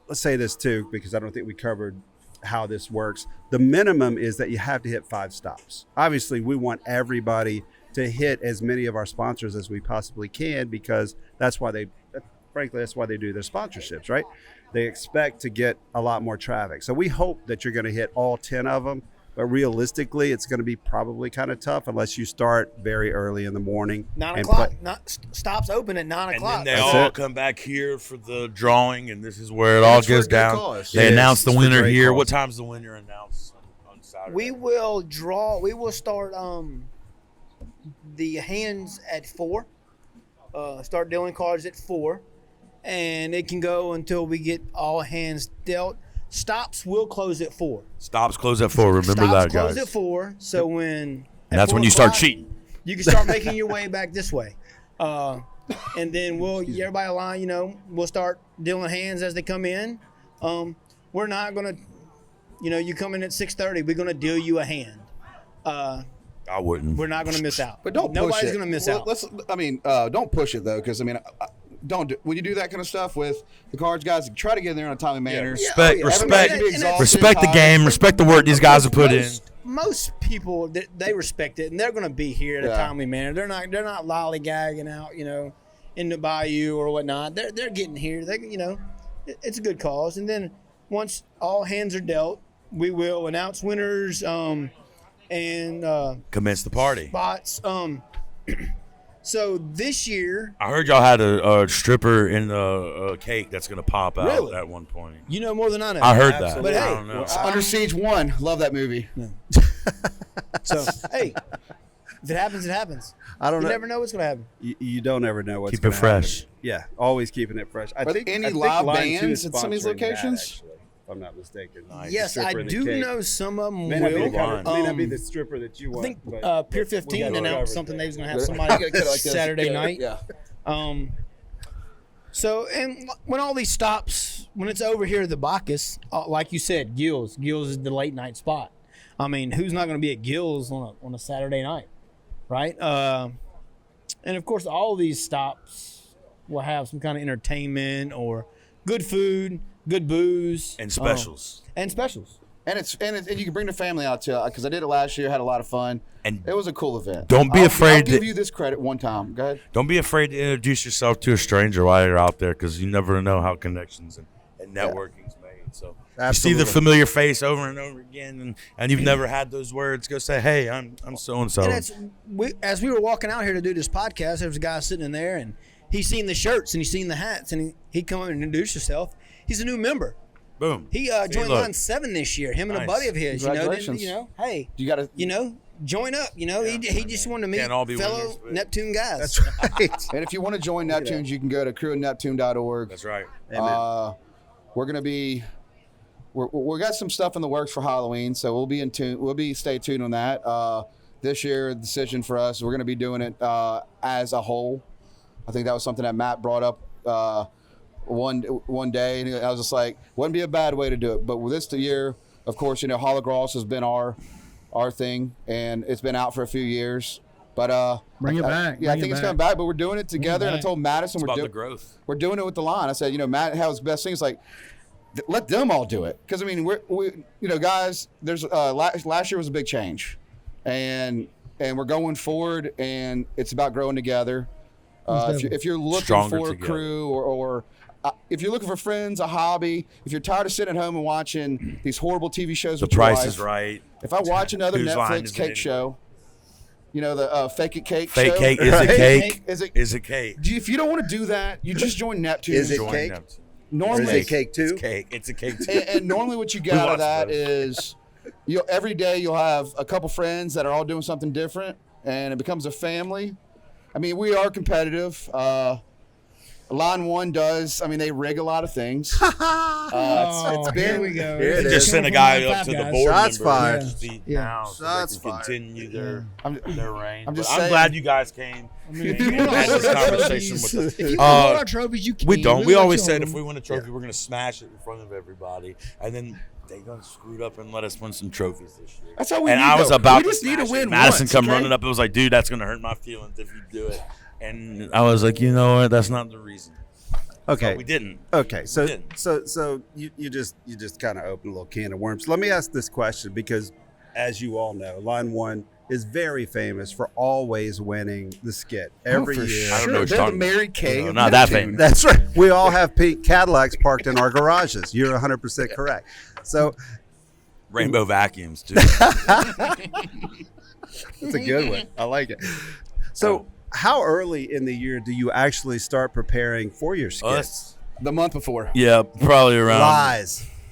[SPEAKER 4] let's say this too, because I don't think we covered how this works. The minimum is that you have to hit 5 stops. Obviously, we want everybody to hit as many of our sponsors as we possibly can, because that's why they do their sponsorships, right? They expect to get a lot more traffic. So we hope that you're going to hit all 10 of them, but realistically, it's going to be probably kind of tough unless you start very early in the morning.
[SPEAKER 1] 9 o'clock. Stops open at 9 o'clock.
[SPEAKER 3] And then they all come back here for the drawing, and this is where it all goes down. They announce the winner here. What time's the winner announced on Saturday?
[SPEAKER 1] We will start the hands at 4. Start dealing cards at 4, and it can go until we get all hands dealt. Stops will close at 4.
[SPEAKER 3] Stops close at 4. Remember that, guys.
[SPEAKER 1] Stops close at 4. So and
[SPEAKER 3] that's when you start cheating.
[SPEAKER 1] You can start making your way back this way, and then everybody align. We'll start dealing hands as they come in. We're not gonna, you come in at 6:30. We're gonna deal you a hand.
[SPEAKER 3] I wouldn't.
[SPEAKER 1] We're not gonna miss out.
[SPEAKER 2] But nobody's
[SPEAKER 1] gonna miss out.
[SPEAKER 2] Don't push it though, because when you do that kind of stuff with the cards guys, try to get in there in a timely manner.
[SPEAKER 3] Respect the game, respect the work these guys have put in.
[SPEAKER 1] Most people they respect it, and they're going to be here in a timely manner. They're not lollygagging out, in the Bayou or whatnot. They're getting here. It's a good cause. And then once all hands are dealt, we will announce winners and
[SPEAKER 3] commence the party.
[SPEAKER 1] Spots. So this year,
[SPEAKER 3] I heard y'all had a stripper in a cake that's going to pop out
[SPEAKER 1] Really?
[SPEAKER 3] at one point.
[SPEAKER 1] you know more than I know.
[SPEAKER 3] I heard that.
[SPEAKER 1] But
[SPEAKER 3] I
[SPEAKER 1] hey,
[SPEAKER 3] don't know.
[SPEAKER 2] Under Siege 1. Love that movie.
[SPEAKER 1] so hey, if it happens, it happens.
[SPEAKER 4] I don't know.
[SPEAKER 1] You never know what's going to happen.
[SPEAKER 4] You don't ever know what's
[SPEAKER 3] Keep
[SPEAKER 4] going
[SPEAKER 3] it
[SPEAKER 4] to
[SPEAKER 3] fresh.
[SPEAKER 4] happen. Yeah, always keeping it fresh. I think
[SPEAKER 2] any live
[SPEAKER 4] Line 2
[SPEAKER 2] bands
[SPEAKER 4] is
[SPEAKER 2] at some of these
[SPEAKER 4] sponsoring that,
[SPEAKER 2] locations?
[SPEAKER 4] actually, if I'm not mistaken.
[SPEAKER 1] Yes, I
[SPEAKER 4] Stripper in the
[SPEAKER 1] do
[SPEAKER 4] cake.
[SPEAKER 1] know some of them
[SPEAKER 4] May not be
[SPEAKER 1] will.
[SPEAKER 4] may not be the stripper that you
[SPEAKER 1] I
[SPEAKER 4] want.
[SPEAKER 1] think
[SPEAKER 4] but
[SPEAKER 1] Pier
[SPEAKER 4] we
[SPEAKER 1] 15
[SPEAKER 4] gotta
[SPEAKER 1] announced
[SPEAKER 4] cover
[SPEAKER 1] something they
[SPEAKER 4] that.
[SPEAKER 1] was going to have somebody Saturday night.
[SPEAKER 2] Yeah.
[SPEAKER 1] So, and when all these stops, when it's over here at the Bacchus, like you said, Gills is the late night spot. I mean, who's not going to be at Gills on a Saturday night, right? And of course, all these stops will have some kind of entertainment or good food, good booze,
[SPEAKER 3] And specials.
[SPEAKER 1] and specials.
[SPEAKER 2] And you can bring the family out too, because I did it last year, had a lot of fun,
[SPEAKER 3] And
[SPEAKER 2] it was a cool event.
[SPEAKER 3] don't be
[SPEAKER 2] I'll
[SPEAKER 3] afraid
[SPEAKER 2] give
[SPEAKER 3] to-
[SPEAKER 2] you this credit one time. Go ahead.
[SPEAKER 3] Don't be afraid to introduce yourself to a stranger while you're out there, because you never know how connections and networking's made. So you see the familiar face over and over again, and you've never had those words. Go say, "Hey, I'm so and so."
[SPEAKER 1] And as we were walking out here to do this podcast, there was a guy sitting in there, and he seen the shirts and he seen the hats, and he come up and introduced himself. He's a new member.
[SPEAKER 3] Boom.
[SPEAKER 1] He joined Line 7 this year. Him and a
[SPEAKER 3] Nice.
[SPEAKER 1] buddy of his.
[SPEAKER 2] Congratulations.
[SPEAKER 1] Hey,
[SPEAKER 2] You got to.
[SPEAKER 1] join up. He just wanted to meet
[SPEAKER 3] Can't all be
[SPEAKER 1] fellow
[SPEAKER 3] winners, but-
[SPEAKER 1] Neptune guys.
[SPEAKER 4] That's right.
[SPEAKER 2] And if you want to join Neptunes, you can go to crewandneptune.org.
[SPEAKER 3] That's right.
[SPEAKER 2] We're gonna be. We got some stuff in the works for Halloween, so we'll be in tune. Stay tuned on that. This year, the decision for us, we're gonna be doing it as a whole. I think that was something that Matt brought up one day, and I was just like, wouldn't be a bad way to do it. But with this year, of course, Holocaust has been our thing, and it's been out for a few years. But
[SPEAKER 1] Bring it back.
[SPEAKER 2] Yeah, I think it's coming back, but we're doing it together. And I told Madison
[SPEAKER 3] It's about the growth.
[SPEAKER 2] we're doing it with the line. I said, Matt has his best thing. It's like, let them all do it, because I mean, we guys. There's last year was a big change, and we're going forward, and it's about growing together. If you're looking
[SPEAKER 3] Stronger
[SPEAKER 2] for a
[SPEAKER 3] together.
[SPEAKER 2] crew or if you're looking for friends, a hobby, if you're tired of sitting at home and watching these horrible TV shows,
[SPEAKER 3] The
[SPEAKER 2] with your
[SPEAKER 3] Price
[SPEAKER 2] wife,
[SPEAKER 3] is Right.
[SPEAKER 2] if I watch another
[SPEAKER 3] Whose Line
[SPEAKER 2] Netflix
[SPEAKER 3] Is It
[SPEAKER 2] cake
[SPEAKER 3] Anyway?
[SPEAKER 2] show, You know, the Fake It Cake
[SPEAKER 3] Fake
[SPEAKER 2] show?
[SPEAKER 3] cake is
[SPEAKER 2] Right?
[SPEAKER 3] a cake.
[SPEAKER 2] Is it?
[SPEAKER 3] Is a cake.
[SPEAKER 2] If you don't want to do that, you just join Neptune.
[SPEAKER 4] Is it
[SPEAKER 3] Join
[SPEAKER 4] cake?
[SPEAKER 3] Neptune.
[SPEAKER 2] Normally,
[SPEAKER 4] Is it cake too?
[SPEAKER 3] It's cake. It's a cake too.
[SPEAKER 2] and normally what you get out of that is every day you'll have a couple friends that are all doing something different, and it becomes a family. I mean, we are competitive. Line 1 does. I mean, they rig a lot of things. It's been.
[SPEAKER 1] Here we go.
[SPEAKER 4] Here it
[SPEAKER 3] Just
[SPEAKER 4] is.
[SPEAKER 3] send a guy up to the board
[SPEAKER 4] Shots
[SPEAKER 3] member
[SPEAKER 4] fired.
[SPEAKER 3] and see
[SPEAKER 1] Yeah.
[SPEAKER 3] now so
[SPEAKER 4] Shots
[SPEAKER 3] they can
[SPEAKER 4] fired.
[SPEAKER 3] continue their reign.
[SPEAKER 2] I'm
[SPEAKER 3] But
[SPEAKER 2] just
[SPEAKER 3] I'm
[SPEAKER 2] saying-
[SPEAKER 3] glad you guys came.
[SPEAKER 1] If you
[SPEAKER 3] and
[SPEAKER 1] want
[SPEAKER 3] had this
[SPEAKER 1] our
[SPEAKER 3] conversation
[SPEAKER 1] trophies,
[SPEAKER 3] with us.
[SPEAKER 1] if you want our trophies, you can.
[SPEAKER 3] We don't. We
[SPEAKER 1] We'll let
[SPEAKER 3] always
[SPEAKER 1] you
[SPEAKER 3] said
[SPEAKER 1] hold
[SPEAKER 3] if we
[SPEAKER 1] them.
[SPEAKER 3] win a trophy, we're gonna smash it in front of everybody, and then they done screwed up and let us win some trophies this year.
[SPEAKER 2] That's how we
[SPEAKER 3] And
[SPEAKER 2] need
[SPEAKER 3] I was
[SPEAKER 2] though.
[SPEAKER 3] about
[SPEAKER 2] We
[SPEAKER 3] to
[SPEAKER 2] just need to
[SPEAKER 3] smash it.
[SPEAKER 2] win
[SPEAKER 3] Madison
[SPEAKER 2] once,
[SPEAKER 3] come
[SPEAKER 2] okay?
[SPEAKER 3] running up. It was like, dude, that's gonna hurt my feelings if you do it. And I was like, you know what? That's not the reason.
[SPEAKER 4] Okay.
[SPEAKER 3] But we didn't.
[SPEAKER 4] Okay, so
[SPEAKER 3] didn't.
[SPEAKER 4] so you just kind of opened a little can of worms. Let me ask this question because, as you all know, Line 1 is very famous for always winning the skit every
[SPEAKER 2] for
[SPEAKER 4] year.
[SPEAKER 3] I don't
[SPEAKER 2] sure.
[SPEAKER 3] know what
[SPEAKER 2] They're
[SPEAKER 3] you're
[SPEAKER 2] the
[SPEAKER 3] talking
[SPEAKER 2] Mary
[SPEAKER 3] about.
[SPEAKER 2] Kay.
[SPEAKER 3] No,
[SPEAKER 2] of
[SPEAKER 3] not that
[SPEAKER 2] Neptune.
[SPEAKER 3] famous.
[SPEAKER 4] That's right. We all have pink Cadillacs parked in our garages. You're 100% correct. So
[SPEAKER 3] Rainbow vacuums, too.
[SPEAKER 4] it's a good one. I like it. So how early in the year do you actually start preparing for your skits?
[SPEAKER 3] Us?
[SPEAKER 2] The month before.
[SPEAKER 3] Yeah, probably around.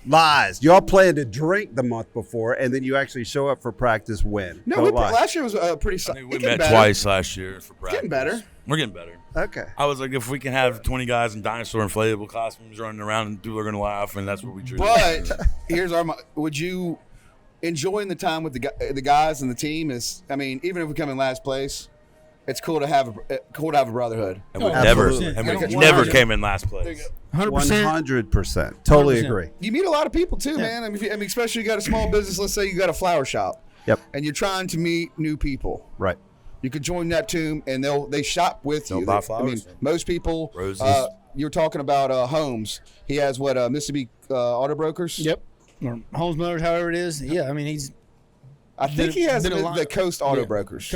[SPEAKER 4] Lies. Y'all plan to drink the month before, and then you actually show up for practice when?
[SPEAKER 2] No,
[SPEAKER 4] Don't lie.
[SPEAKER 2] last year was pretty.
[SPEAKER 3] I think we
[SPEAKER 2] it getting
[SPEAKER 3] met
[SPEAKER 2] better.
[SPEAKER 3] twice last year for practice.
[SPEAKER 2] getting better.
[SPEAKER 3] We're getting better.
[SPEAKER 4] Okay.
[SPEAKER 3] I was like, if we can have 20 guys in dinosaur inflatable costumes running around and people are going to laugh, and that's what we choose.
[SPEAKER 2] But here's our. Would you enjoying the time with the guys and the team? Is I mean, even if we come in last place, it's cool to have a brotherhood.
[SPEAKER 3] And we
[SPEAKER 1] Oh,
[SPEAKER 3] never,
[SPEAKER 4] absolutely.
[SPEAKER 3] and we
[SPEAKER 1] And
[SPEAKER 3] never
[SPEAKER 1] 100%.
[SPEAKER 3] came in last place.
[SPEAKER 1] 100%.
[SPEAKER 4] 100%. Totally
[SPEAKER 1] 100%.
[SPEAKER 4] agree.
[SPEAKER 2] You meet a lot of people too, man. I mean, especially you got a small business. Let's say you got a flower shop.
[SPEAKER 4] Yep.
[SPEAKER 2] And you're trying to meet new people.
[SPEAKER 4] Right.
[SPEAKER 2] You could join Neptune, and they shop with
[SPEAKER 3] They'll
[SPEAKER 2] you.
[SPEAKER 3] buy
[SPEAKER 2] I mean,
[SPEAKER 3] flowers.
[SPEAKER 2] most people.
[SPEAKER 3] Roses.
[SPEAKER 2] You're talking about Holmes. He has what Mississippi Auto Brokers.
[SPEAKER 1] Yep. Or Holmes Motors, however it is. Yeah, I mean he's.
[SPEAKER 2] I think he has
[SPEAKER 1] Been a
[SPEAKER 2] the
[SPEAKER 1] lot-
[SPEAKER 2] Coast Auto
[SPEAKER 1] yeah.
[SPEAKER 2] Brokers.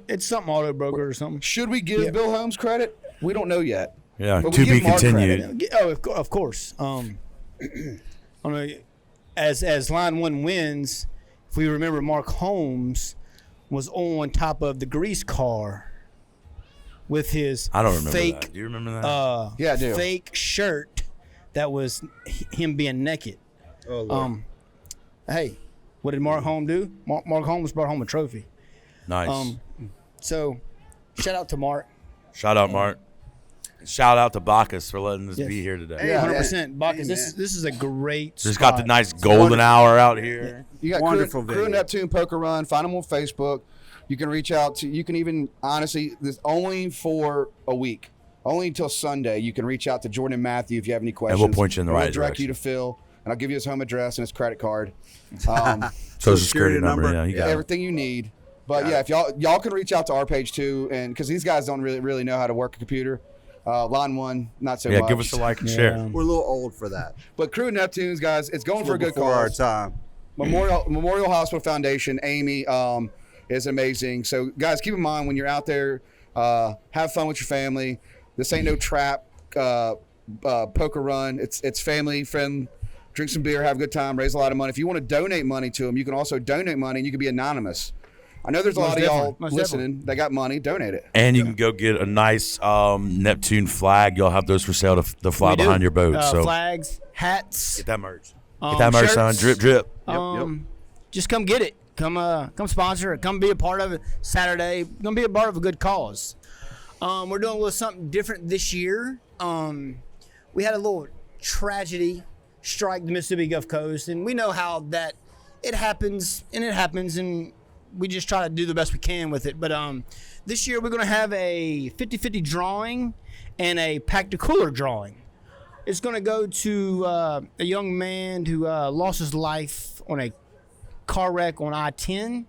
[SPEAKER 1] It's something auto broker or something.
[SPEAKER 2] Should we give
[SPEAKER 1] Yeah.
[SPEAKER 2] Bill Holmes credit? We don't know yet.
[SPEAKER 3] Yeah,
[SPEAKER 2] But
[SPEAKER 3] to
[SPEAKER 2] we
[SPEAKER 3] be
[SPEAKER 2] give Mark
[SPEAKER 3] continued.
[SPEAKER 2] credit.
[SPEAKER 1] Oh, of course. I don't know, as Line 1 wins, if we remember, Mark Holmes was on top of the grease car with his
[SPEAKER 3] I don't remember
[SPEAKER 1] fake,
[SPEAKER 3] that. Do you remember that?
[SPEAKER 2] Yeah, I do.
[SPEAKER 1] fake shirt that was him being naked.
[SPEAKER 4] Oh, Lord.
[SPEAKER 1] Hey, what did Mark Holmes do? Mark Holmes brought home a trophy.
[SPEAKER 3] Nice.
[SPEAKER 1] So, shout out to Mark.
[SPEAKER 3] Shout out, Mark. Shout out to Bacchus for letting us
[SPEAKER 1] Yes.
[SPEAKER 3] be here today.
[SPEAKER 2] Yeah.
[SPEAKER 1] 100%. Bacchus,
[SPEAKER 4] Amen.
[SPEAKER 1] this is a great
[SPEAKER 3] Just got the
[SPEAKER 1] spot.
[SPEAKER 3] nice golden hour out here.
[SPEAKER 2] You got
[SPEAKER 4] Wonderful
[SPEAKER 2] Crew
[SPEAKER 4] video.
[SPEAKER 2] Neptune Poker Run. Find them on Facebook. You can reach out to. You can even honestly, this only for a week, only until Sunday. You can reach out to Jordan and Matthew if you have any questions.
[SPEAKER 3] we'll point you in the
[SPEAKER 2] We'll
[SPEAKER 3] right
[SPEAKER 2] direct you to
[SPEAKER 3] direction.
[SPEAKER 2] Phil, and I'll give you his home address and his credit card.
[SPEAKER 3] Social security number. Yeah, you got it.
[SPEAKER 2] Everything you need. But yeah, if y'all can reach out to our page too, and because these guys don't really know how to work a computer. Line 1, not so
[SPEAKER 3] Yeah,
[SPEAKER 2] much.
[SPEAKER 3] give us a like and share.
[SPEAKER 4] We're a little old for that.
[SPEAKER 2] But Crew Neptunes, guys, it's going for a good
[SPEAKER 4] Before our
[SPEAKER 2] cause.
[SPEAKER 4] time.
[SPEAKER 2] Memorial Hospital Foundation, Amy, is amazing. So, guys, keep in mind when you're out there, have fun with your family. This ain't no trap poker run. It's family, friend. Drink some beer, have a good time, raise a lot of money. If you want to donate money to them, you can also donate money, and you can be anonymous. I know there's a lot of y'all
[SPEAKER 1] Most
[SPEAKER 2] listening. They got money. Donate it.
[SPEAKER 3] And you can go get a nice Neptune flag. You'll have those for sale to fly
[SPEAKER 1] We do.
[SPEAKER 3] behind your boat. So
[SPEAKER 1] Flags, hats.
[SPEAKER 3] get that merch. Get that merch on.
[SPEAKER 1] shirts.
[SPEAKER 3] Drip, drip.
[SPEAKER 1] Just come get it. Come sponsor it. Come be a part of it. Saturday, gonna be a part of a good cause. We're doing a little something different this year. We had a little tragedy strike the Mississippi Gulf Coast, and we know how that it happens, and we just try to do the best we can with it. But this year we're gonna have a 50-50 drawing and a pack to cooler drawing. It's going to go to a young man who lost his life on a car wreck on I-10.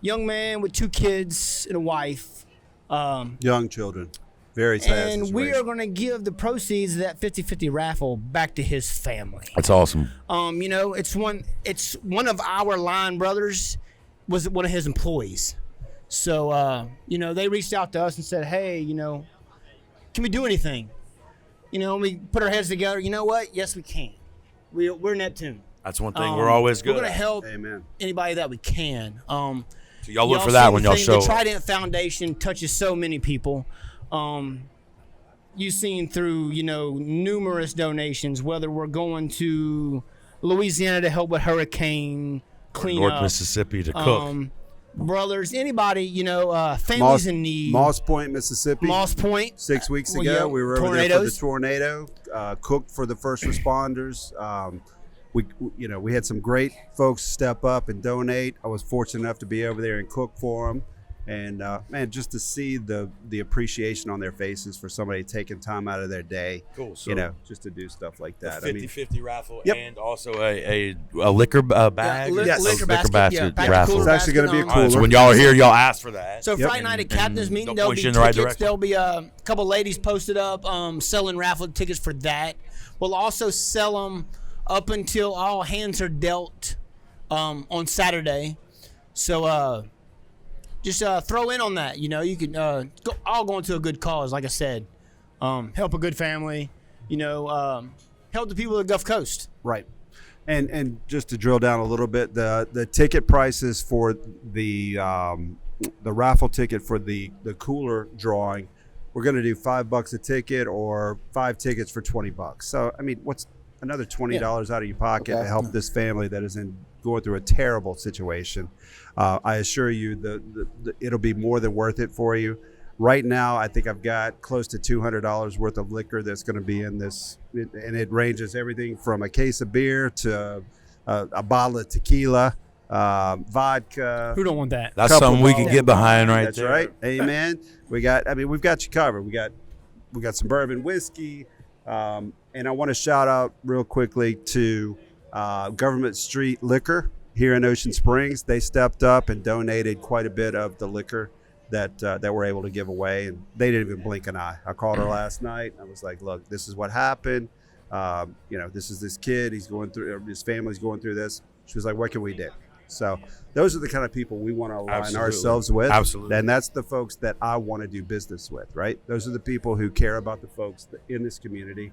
[SPEAKER 1] Young man with 2 kids and a wife.
[SPEAKER 4] Young children. Very sad.
[SPEAKER 1] And we
[SPEAKER 4] situation.
[SPEAKER 1] are going to give the proceeds of that 50-50 raffle back to his family.
[SPEAKER 3] That's awesome.
[SPEAKER 1] It's one of our line brothers was one of his employees. So, they reached out to us and said, hey, can we do anything? We put our heads together. You know what? Yes, we can. We're Neptune.
[SPEAKER 3] That's one thing we're always good
[SPEAKER 1] We're going to
[SPEAKER 3] at.
[SPEAKER 1] help
[SPEAKER 4] Amen.
[SPEAKER 1] anybody that we can.
[SPEAKER 3] To So y'all look for that when y'all show.
[SPEAKER 1] The Trident Foundation touches so many people. You've seen through, numerous donations, whether we're going to Louisiana to help with hurricane cleanup.
[SPEAKER 3] North Mississippi to cook.
[SPEAKER 1] Brothers, anybody, families in need.
[SPEAKER 4] Moss Point, Mississippi.
[SPEAKER 1] Moss Point.
[SPEAKER 4] 6 weeks ago, we were over there for the tornado, cooked for the first responders. We had some great folks step up and donate. I was fortunate enough to be over there and cook for them. And, man, just to see the appreciation on their faces for somebody taking time out of their day,
[SPEAKER 3] cool. So
[SPEAKER 4] just to do stuff like that.
[SPEAKER 3] 50-50 raffle
[SPEAKER 4] yep.
[SPEAKER 3] and also a liquor bag.
[SPEAKER 1] Yes.
[SPEAKER 3] Liquor
[SPEAKER 1] basket
[SPEAKER 3] raffle.
[SPEAKER 4] It's actually going to be a cooler.
[SPEAKER 3] So when y'all are here, y'all ask for that.
[SPEAKER 1] So Friday night at Captain's Meeting, there'll be
[SPEAKER 3] tickets.
[SPEAKER 1] There'll be a couple ladies posted up selling raffle tickets for that. We'll also sell them up until all hands are dealt on Saturday. So just throw in on that. You can all go into a good cause, like I said. Help a good family. Help the people of the Gulf Coast.
[SPEAKER 4] Right. And just to drill down a little bit, the ticket prices for the raffle ticket for the cooler drawing, we're going to do $5 a ticket or 5 tickets for $20. So what's another $20 out of your pocket to help this family that is going through a terrible situation? I assure you, it'll be more than worth it for you. Right now, I think I've got close to $200 worth of liquor that's going to be in this, and it ranges everything from a case of beer to a bottle of tequila, vodka.
[SPEAKER 1] Who don't want that?
[SPEAKER 3] That's something we can get behind right
[SPEAKER 4] That's
[SPEAKER 3] there.
[SPEAKER 4] right. Amen. We've got you covered. We got some bourbon whiskey. And I want to shout out real quickly to Government Street Liquor here in Ocean Springs. They stepped up and donated quite a bit of the liquor that we're able to give away, and they didn't even blink an eye. I called her last night. I was like, "Look, this is what happened. This is this kid. He's going through. His family's going through this." She was like, "What can we do?" So those are the kind of people we want to align ourselves with.
[SPEAKER 3] Absolutely.
[SPEAKER 4] And that's the folks that I want to do business with, right? Those are the people who care about the folks in this community.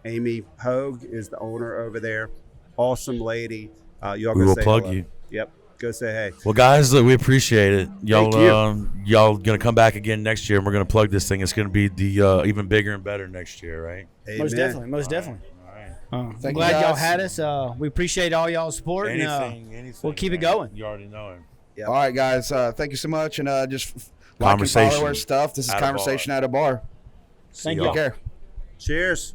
[SPEAKER 4] Amy Hogue is the owner over there. Awesome lady.
[SPEAKER 3] We will plug you.
[SPEAKER 4] Yep. Go say hey.
[SPEAKER 3] Well, guys, we appreciate it. Y'all,
[SPEAKER 4] Thank you.
[SPEAKER 3] Y'all gonna come back again next year, and we're gonna plug this thing. It's gonna be the even bigger and better next year, right?
[SPEAKER 4] Amen.
[SPEAKER 1] Most definitely.
[SPEAKER 3] All right.
[SPEAKER 1] I'm glad y'all had us. We appreciate all y'all's support.
[SPEAKER 3] Anything.
[SPEAKER 1] We'll keep it going.
[SPEAKER 3] You already know it.
[SPEAKER 2] Yep. All right, guys. Thank you so much, and just like and
[SPEAKER 3] Conversation
[SPEAKER 2] follow our stuff. This is
[SPEAKER 3] at a
[SPEAKER 2] Conversation at a Bar.
[SPEAKER 1] Thank
[SPEAKER 3] y'all.
[SPEAKER 1] you.
[SPEAKER 2] Take care.
[SPEAKER 4] Cheers.